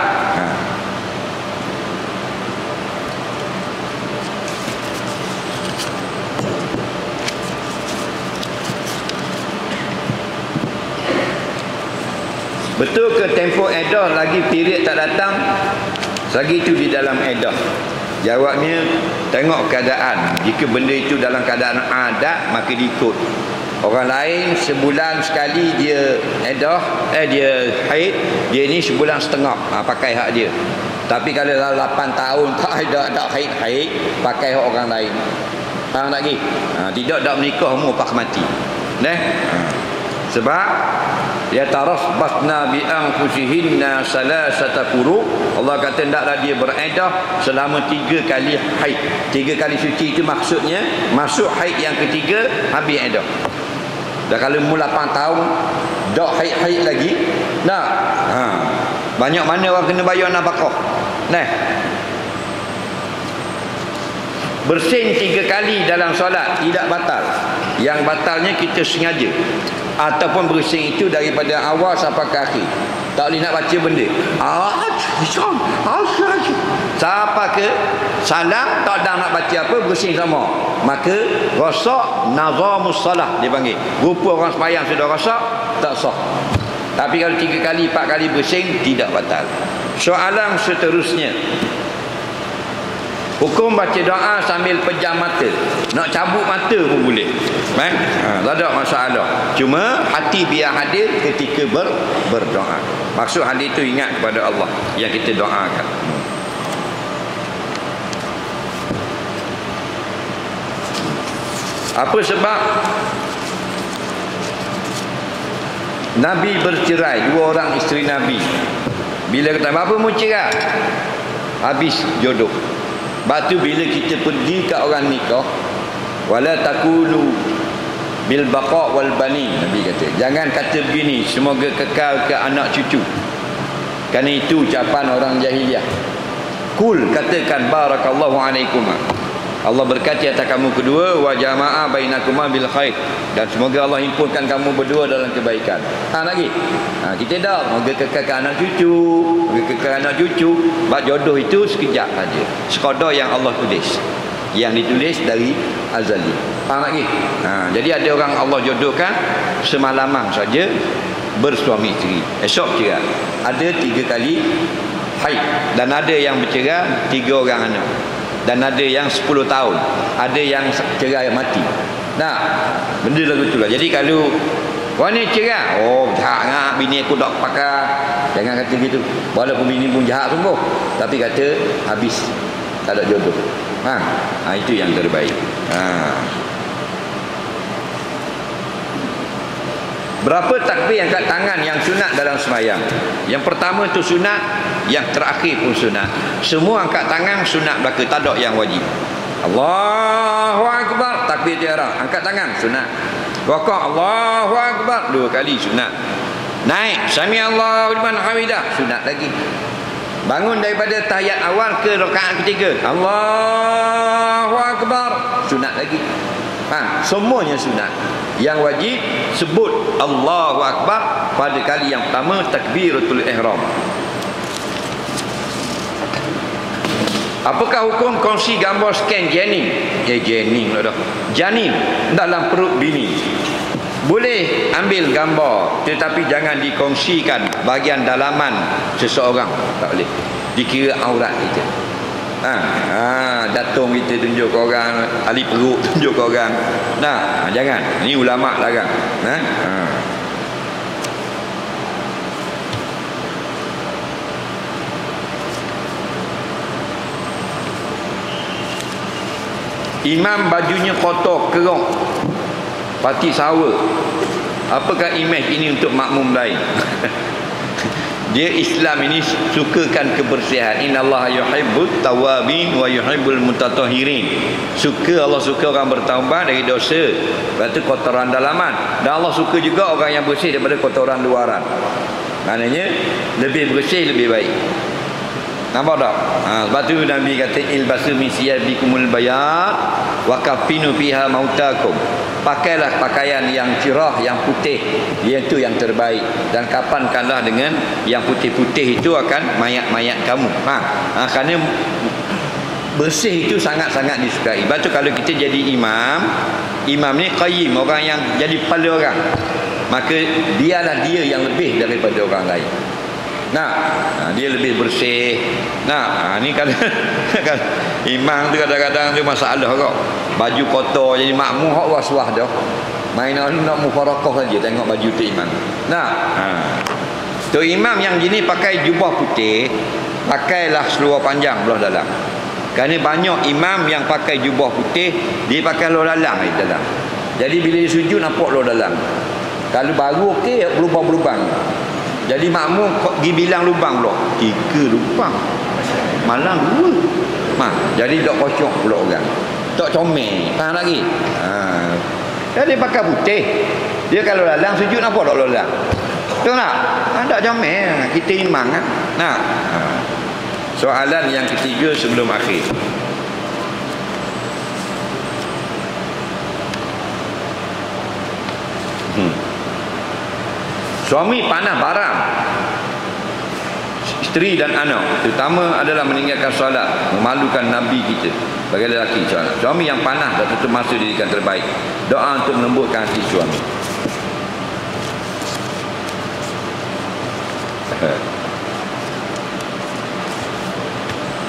Betul ke tempoh edah lagi period tak datang? Selagi itu di dalam edah. Jawabnya, tengok keadaan. Jika benda itu dalam keadaan adat, maka diikut. Orang lain sebulan sekali dia edah, dia haid, dia ni sebulan setengah, pakai hak dia. Tapi kalau dalam 8 tahun tak ada, tak haid, pakai hak orang lain. Faham tak lagi? Tidak menikah umur pas mati. Sebab ya tarasbasna bi anfusihinna salasata quru. Allah kata hendaklah dia beredah selama 3 kali haid. 3 kali suci itu maksudnya masuk haid yang ketiga, habis edah. Dah kalau mula 8 tahun dak haid lagi, banyak mana orang kena bayar nafkah. Bersin 3 kali dalam solat tidak batal. Yang batalnya kita sengaja, ataupun bersin itu daripada awal sampai ke akhir. Tak boleh nak baca benda. Sampai ke salam tak ada nak baca apa, bersin sama. Maka rosak nazamus salah dia panggil. Rupa orang sembahyang sudah rosak, tak sah. Tapi kalau 3 kali 4 kali bersin tidak batal. Soalan seterusnya, hukum baca doa sambil pejam mata. Nak cabut mata pun boleh. Tak ada masalah. Cuma hati biar hadir ketika berdoa. Maksud hadir itu ingat kepada Allah yang kita doakan. Apa sebab Nabi bercerai, 2 orang isteri Nabi. Bila kata apa mau cerai? Habis jodoh. Batu bila kita pergi ke orang nikah, wala takulu bil baqa wal bani, Nabi kata jangan kata begini semoga kekal ke anak cucu, kerana itu ucapan orang jahiliah. Kul, katakan barakallahu alaikum, Allah berkati atas kamu kedua, wa jama'a bainakuma bil khair, dan semoga Allah himpunkan kamu berdua dalam kebaikan. Lagi kita dah semoga kekal ke anak cucu, semoga kekal anak cucu. Bab jodoh itu sekejap saja, sekadar yang Allah tulis, yang ditulis dari azali. Faham lagi? Jadi ada orang Allah jodohkan semalaman saja bersuami isteri, esok cerai. Ada 3 kali haid, dan ada yang bercerai 3 orang anak, dan ada yang 10 tahun, ada yang cerai mati. Benda lagu itulah. Jadi kalau orang ni cerai, jahat ngak bini aku tak pakai, jangan kata gitu. Walaupun bini pun jahat sungguh, tapi kata habis, tak ada jodoh. Itu yang terbaik. Berapa takbir angkat tangan yang sunat dalam sembahyang? Yang pertama tu sunat, yang terakhir pun sunat. Semua angkat tangan sunat belaka, tak ada yang wajib. Allahu Akbar, takbir tiara, angkat tangan sunat. Rakaat Allahu Akbar 2 kali sunat. Naik sami Allahu liman hamidah sunat lagi. Bangun daripada tahiyat awal ke rakaat ketiga, Allahu Akbar sunat lagi. Semuanya sunat. Yang wajib sebut Allahu Akbar pada kali yang pertama, takbiratul ihram. Apakah hukum kongsi gambar scan janin dalam perut bini? Boleh ambil gambar, tetapi jangan dikongsikan bahagian dalaman seseorang. Tak boleh, dikira aurat kita. Datung kita tunjuk ke orang, ahli perut tunjuk ke orang. Jangan. Ni ulama larang. Imam bajunya kotor, kerok, pati sawa. Apakah imej ini untuk makmum lain? Dia Islam ini sukakan kebersihan. Innallaha yuhibbut tawabin wa yuhibbul mutatahhirin. Allah suka orang bertaubat dari dosa, berarti kotoran dalaman. Dan Allah suka juga orang yang bersih daripada kotoran luaran. Maknanya lebih bersih lebih baik. Nampak tak? Sebab tu Nabi kata ilbasu min siyabikumul bayad wa kafinu fiha mautakum. Pakailah pakaian yang cerah, yang putih, iaitu yang terbaik, dan kapankanlah dengan yang putih-putih itu akan mayat-mayat kamu. Kerana bersih itu sangat-sangat disukai. Sebab tu kalau kita jadi imam ni qayyim, orang yang jadi kepala orang, maka dialah dia yang lebih daripada orang lain. Dia lebih bersih. Ni kalau imam tu kadang-kadang tu masalah kau. Baju kotor jadi makmum hak was-was dah. Main nak mufarakah saja tengok baju tu imam. Tu imam yang gini pakai jubah putih, pakailah seluar panjang belah dalam. Kerana banyak imam yang pakai jubah putih, dia pakai luar dalam di dalam. Jadi bila dia sujud nampak luar dalam. Kalau baru okey berlubang-berlubang. Jadi makmum pergi bilang lubang pula. 3 lubang. Malang 2. Jadi tak kocok pula orang. Tak comel. Faham lagi? Jadi pakai putih. Dia kalau lalang sujud nampak tak lalang? Betul tak? Tak comel. Kita imam kan? Soalan yang ketiga sebelum akhir. Suami panah barang isteri dan anak, terutama adalah meninggalkan solat, memalukan Nabi kita bagi lelaki. Suami yang panah dan tutup masa dirikan terbaik. Doa untuk melembutkan hati suami.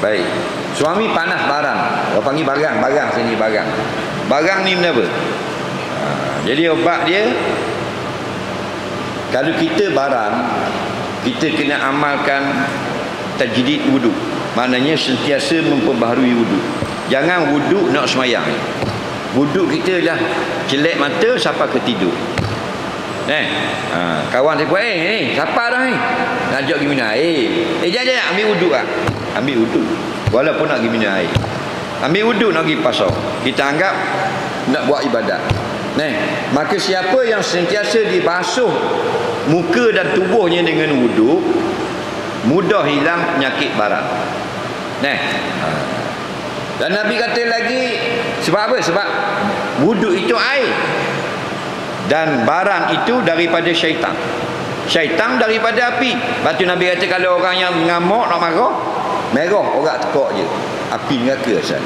Baik. Suami panah barang. Orang panggil barang sini barang. Barang ni benda apa? Jadi obat dia, kalau kita barang, kita kena amalkan tajdid wudu. Maknanya sentiasa memperbaharui wudu. Jangan wudu nak semayang. Wudu kita lah jelek mata sampai ke tidur. Kawan saya pun siapa dah ni? Nak ajak pergi minum air. Jangan ambil wudu lah. Ambil wudu. Walaupun nak pergi minum air. Ambil wudu nak pergi pasar. Kita anggap nak buat ibadat. Maka siapa yang sentiasa dibasuh muka dan tubuhnya dengan wudu, mudah hilang penyakit barat. Dan Nabi kata lagi, sebab apa? Sebab wudu itu air, dan baran itu daripada syaitan. Syaitan daripada api. Lepas tu Nabi kata kalau orang yang ngamuk nak marah, merah orang tekak je, api neraka asal.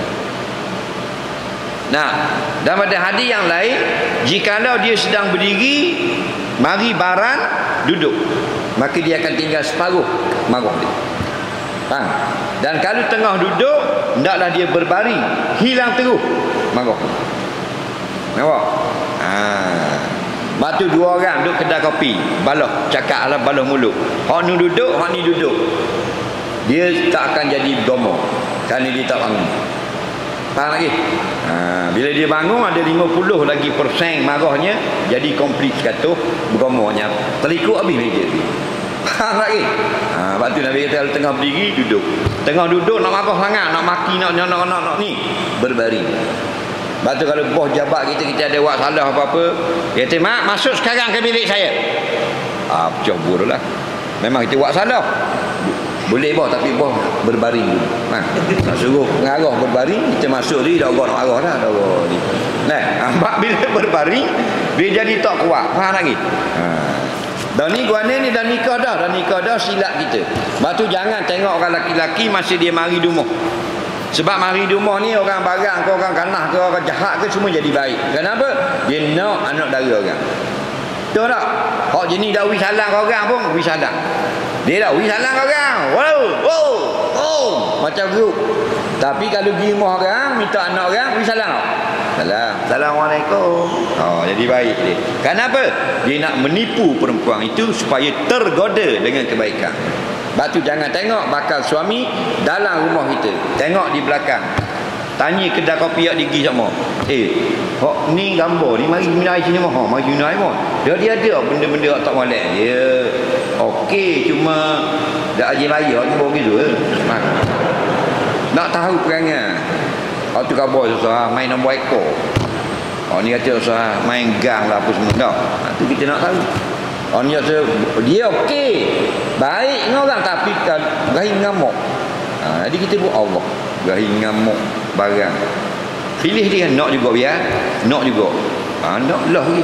Dan pada hadis yang lain, jikalau dia sedang berdiri, mari baran duduk, maka dia akan tinggal separuh marah dia. Dan kalau tengah duduk, hendaklah dia berbaring, hilang terus marah. Nampak? Batu 2 orang duduk kedai kopi, balah cakap ala balah mulut. Hak ni duduk, hak ni duduk. Dia tak akan jadi bergomor kerana dia tak bangun. Faham lagi? Bila dia bangun ada 50 lagi % marahnya, jadi komplit 100 bergomornya. Terikut habis meja tu. Faham lagi? Lepas tu Nabi kata tengah berdiri duduk. Tengah duduk nak marah sangat, nak maki, nak ni, berbaring. Lepas tu kalau bos jabat kita ada buat salah apa-apa, dia kata, "Mak, masuk sekarang ke bilik saya." Cobur lah. Memang kita buat salah. Boleh bos, tapi bos berbaring dulu. Nak suruh pengarah berbaring, kita masuk dia dah orang nak arah dah. Nampak bila berbaring, dia jadi tak kuat. Faham lagi? Dan ni guana ni dah nikah dah silap kita. Lepas tu jangan tengok orang laki-laki masa dia mari rumah. Sebab mari rumah ni orang barang ke, orang kanah ke, orang jahat ke, semua jadi baik. Kenapa? Dia nak anak dara orang. Betul tak? Hak jenis dah wis salam ke orang pun, wis salam. Dia dah wis salam ke orang. Wow. Macam tu. Tapi kalau pergi rumah orang, minta anak orang, wis salam. Assalamualaikum. Jadi baik dia. Kenapa? Dia nak menipu perempuan itu supaya tergoda dengan kebaikan. Sebab tu jangan tengok bakal suami dalam rumah kita, tengok di belakang. Tanya kedai kopi yang digi sama. Hok ni gambar ni mari minai sini mah. Mari minai mah. Dia ada benda-benda tak molek. Dia okey cuma dak aje layar ni bawa gitu. Nak tahu perangai. Waktu khabar susah main nombor ekor. Ni kata susah main gang lah apa semua dah. Tu kita nak tahu. Ni kata dia okey. Baik dengan orang tapi gahi ngamuk. Jadi kita buat Allah. Gahi ngamuk barang. Pilih dia nak juga biar. Nak juga. Nak lah lagi.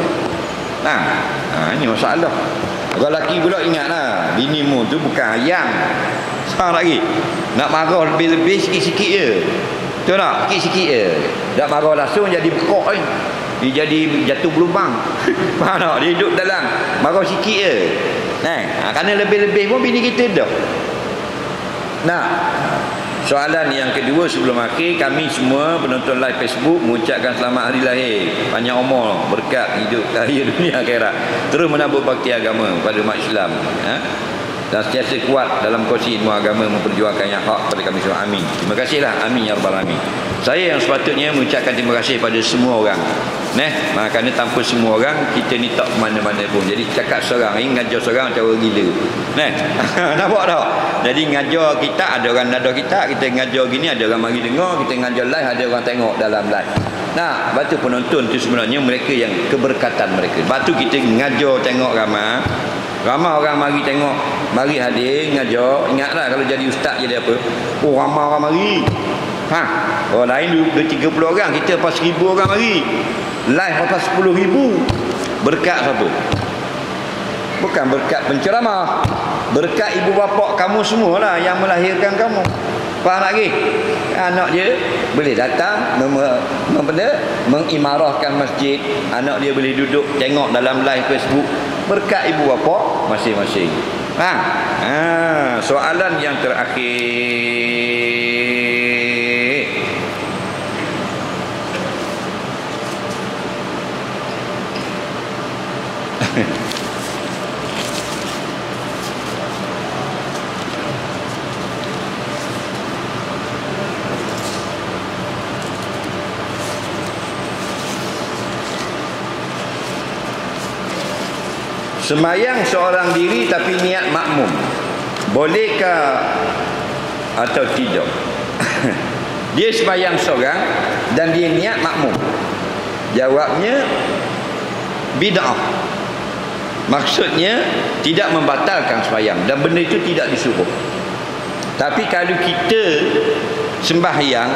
Ini masalah. Kalau lelaki pula ingatlah, binimu tu bukan ayam. Sekarang lagi. Nak marah lebih-lebih sikit-sikit je. Betul tak? Sikit-sikit je. Tak marah langsung jadi bekok ni. Dia jadi jatuh berlubang. Faham tak? Dia hidup dalam. Marah sikit je. Kerana lebih-lebih pun bini kita dah. Soalan yang kedua sebelum akhir, kami semua penonton live Facebook mengucapkan selamat hari lahir, panjang umur, berkat hidup raya dunia akhirat, terus menambah bakti agama pada umat Islam, dan sentiasa kuat dalam kongsi ilmu agama memperjuangkan yang hak pada kami semua. Amin. Terima kasihlah. Amin ya rabbal alamin. Saya yang sepatutnya mengucapkan terima kasih pada semua orang. Kerana tanpa semua orang kita ni tak mana-mana pun. Jadi cakap seorang ini ngajar seorang macam orang gila. Nampak tak? Jadi ngajar kita, ada orang nada kita ngajar gini, ada orang mari dengar, kita ngajar live, ada orang tengok dalam live. Batu penonton tu sebenarnya mereka yang keberkatan mereka. Batu kita ngajar tengok ramai orang mari tengok, mari hadir ngajar. Ingatlah kalau jadi ustaz jadi apa? Ramai orang mari. Orang lain 2-30 orang, kita pas 1,000 orang mari. Live atas 10,000. Berkat siapa? Bukan berkat penceramah. Berkat ibu bapa kamu semualah yang melahirkan kamu. Faham lagi? Anak dia boleh datang mengimarahkan masjid. Anak dia boleh duduk tengok dalam live Facebook. Berkat ibu bapa masing-masing. Soalan yang terakhir. Semayang seorang diri tapi niat makmum, bolehkah atau tidak? Dia semayang seorang dan dia niat makmum. Jawabnya bid'ah. Maksudnya tidak membatalkan semayang dan benda itu tidak disuruh. Tapi kalau kita sembahyang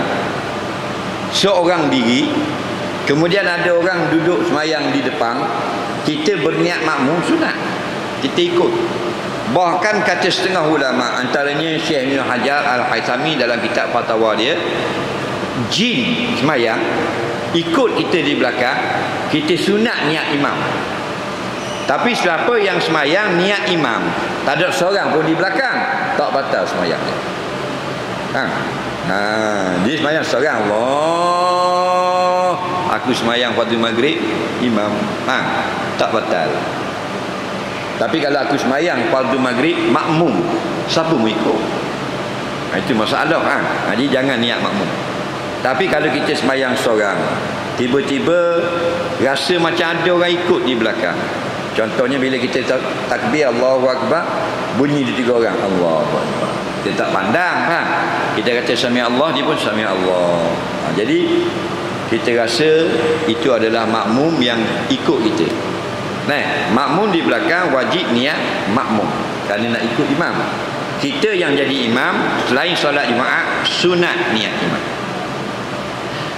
seorang diri, kemudian ada orang duduk semayang di depan, kita berniat makmum sunat, kita ikut. Bahkan kata setengah ulama, antaranya Syekh Ibn Hajar Al-Haythami dalam kitab fatwa dia, jin semayang ikut kita di belakang, kita sunat niat imam. Tapi siapa yang semayang niat imam, tak ada seorang pun di belakang, tak batal semayang. Dia semayang seorang, Allah, aku semayang fardu maghrib, imam, tak batal. Tapi kalau aku semayang fardu maghrib makmum, siapa mau ikut? Itu masalah. Jadi jangan niat makmum. Tapi kalau kita semayang seorang, tiba-tiba rasa macam ada orang ikut di belakang. Contohnya bila kita takbir Allahu Akbar, bunyi di 3 orang, Allahu Akbar, kita tak pandang. Kita kata sami Allah, dia pun sami Allah. Jadi kita rasa itu adalah makmum yang ikut kita. Makmum di belakang wajib niat makmum kerana nak ikut imam. Kita yang jadi imam selain solat Jumaat sunat niat imam.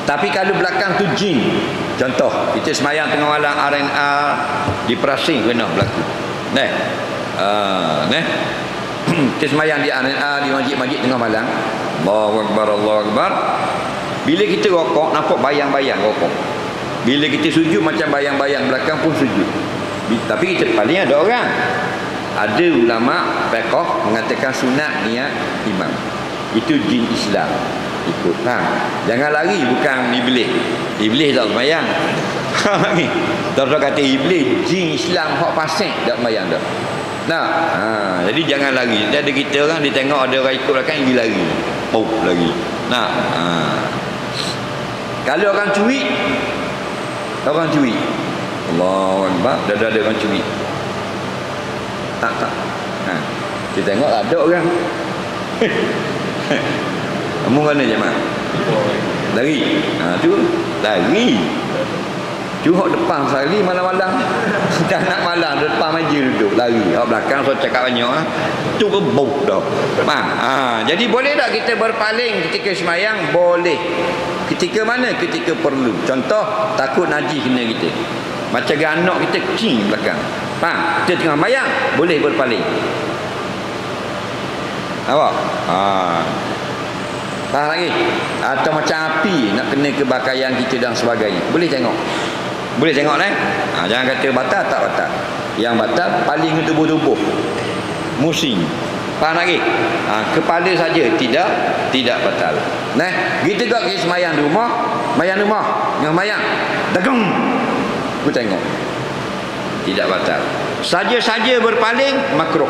Tapi kalau belakang tu jin, contoh kita semayang tengah malam RNR di Perasing kena berlaku. Kita semayang di RNR di masjid-masjid tengah malam, Allahu Akbar, Allahu Akbar. Bila kita rokok nampak bayang-bayang rokok. Bila kita sujud macam bayang-bayang belakang pun sujud. Tapi kita paling ada orang. Ada ulama fiqh mengatakan sunat niat imam. Itu jin Islam ikut. Jangan lari, bukan iblis. Iblis tak sembahyang. Tak kata iblis, jin Islam hak pasang tak sembahyang dah. Jadi jangan lari. Ada kita orang dia tengok ada orang ikut belakang, dia lari. Lagi. Kalau orang cuit, Allahu Akbar, dah ada orang cuit. Tak. Kita tengok ada orang. Kamu mana jemaah? Lari. Tu lari. Cuhok depan sekali malam-malam. Dah nak malam depan meja duduk lari. Belakang so cakap banyak tu kebuk dah. Jadi boleh tak kita berpaling ketika semayang? Boleh. Ketika mana? Ketika perlu. Contoh takut najis kena kita. Macam anak kita kecil belakang. Kita tengah mayang, boleh berpaling. Awak? Faham lagi? Atau macam api nak kena ke pakaian kita dan sebagainya. Boleh tengok. Jangan kata batal, tak batal. Yang batal paling ke tubuh-tubuh. Musing. Faham lagi? Kepala saja tidak batal. Kita kat semayang di rumah, mayang. Dagang. Aku tengok. Tidak batal. Saja-saja berpaling makruh.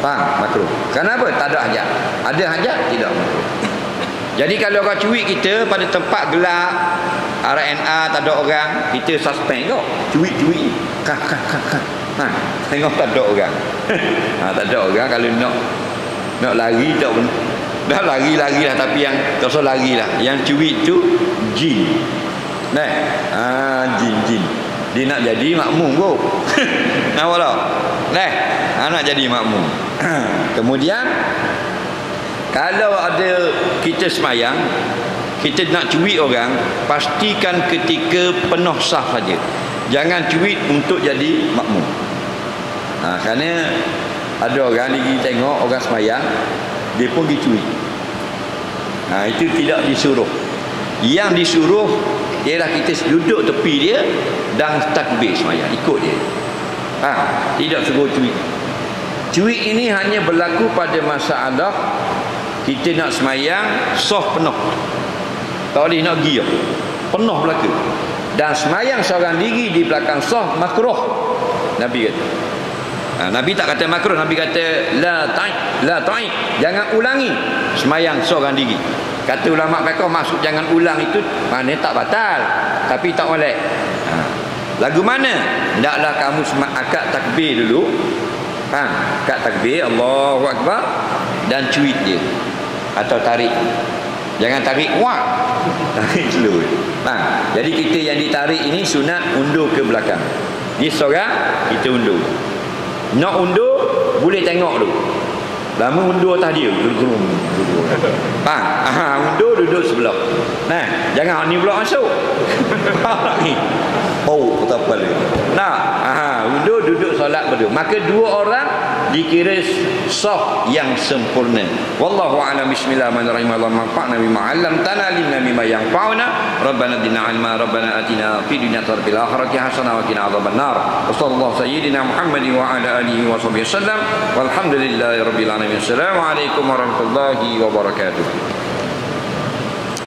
Faham? Makruh. Kenapa? Tak ada hajat. Ada hajat? Tidak makruh. Jadi kalau orang cuit kita pada tempat gelap, RNA tak ada orang, kita suspend kau. Cuit. Kan. Tengok tak ada orang. Tak ada orang. Kalau nak lari tak dah lari lah, tapi yang tak usah lari lah. Yang cuit tu jin. Jin. Dia nak jadi makmum kau. Nampak tak? Nak jadi makmum. Kemudian kalau ada kita semayang, kita nak cuit orang, pastikan ketika penuh saf saja. Jangan cuit untuk jadi makmum. Kerana ada orang lagi tengok orang semayang, dia pun pergi cuit. Itu tidak disuruh. Yang disuruh ialah kita duduk tepi dia dan takbir semayang, ikut dia. Tidak suruh cuit. Cuit ini hanya berlaku pada masalah kita nak semayang saf penuh. Tak boleh nak pergi penuh belaka. Dan semayang seorang diri di belakang saf makruh. Nabi kata. Nabi tak kata makruh, Nabi kata la ta'i. Jangan ulangi semayang seorang diri. Kata ulama fiqh maksud jangan ulang itu maknanya tak batal, tapi tak boleh. Lagu mana? Hendaklah kamu akad takbir dulu. Akad takbir Allahu Akbar dan cuit dia atau tarik. Jangan tarik tarik slow. Jadi kita yang ditarik ini sunat undur ke belakang. Ni seorang kita undur. Nak undur boleh tengok dulu. Lama undur atas dia. Undur duduk sebelah. Jangan ni pula masuk. Ni. Betapa dia. Undur duduk solat berdua. Maka dua orang dikira saf yang sempurna. Wallahu a'lam. Bismillahirrahmanirrahim. Allahumma anfa'na bima 'allamtana, alimna bima yanfa'una. Rabbana zidna 'ilma, Rabbana atina fid dunya hasanah wa fil akhirati hasanah wa qina adzabannar. Wassallallahu sayyidina Muhammadin wa ala alihi wa sahbihi wasallam. Walhamdulillahirabbil alamin. Assalamualaikum warahmatullahi wabarakatuh.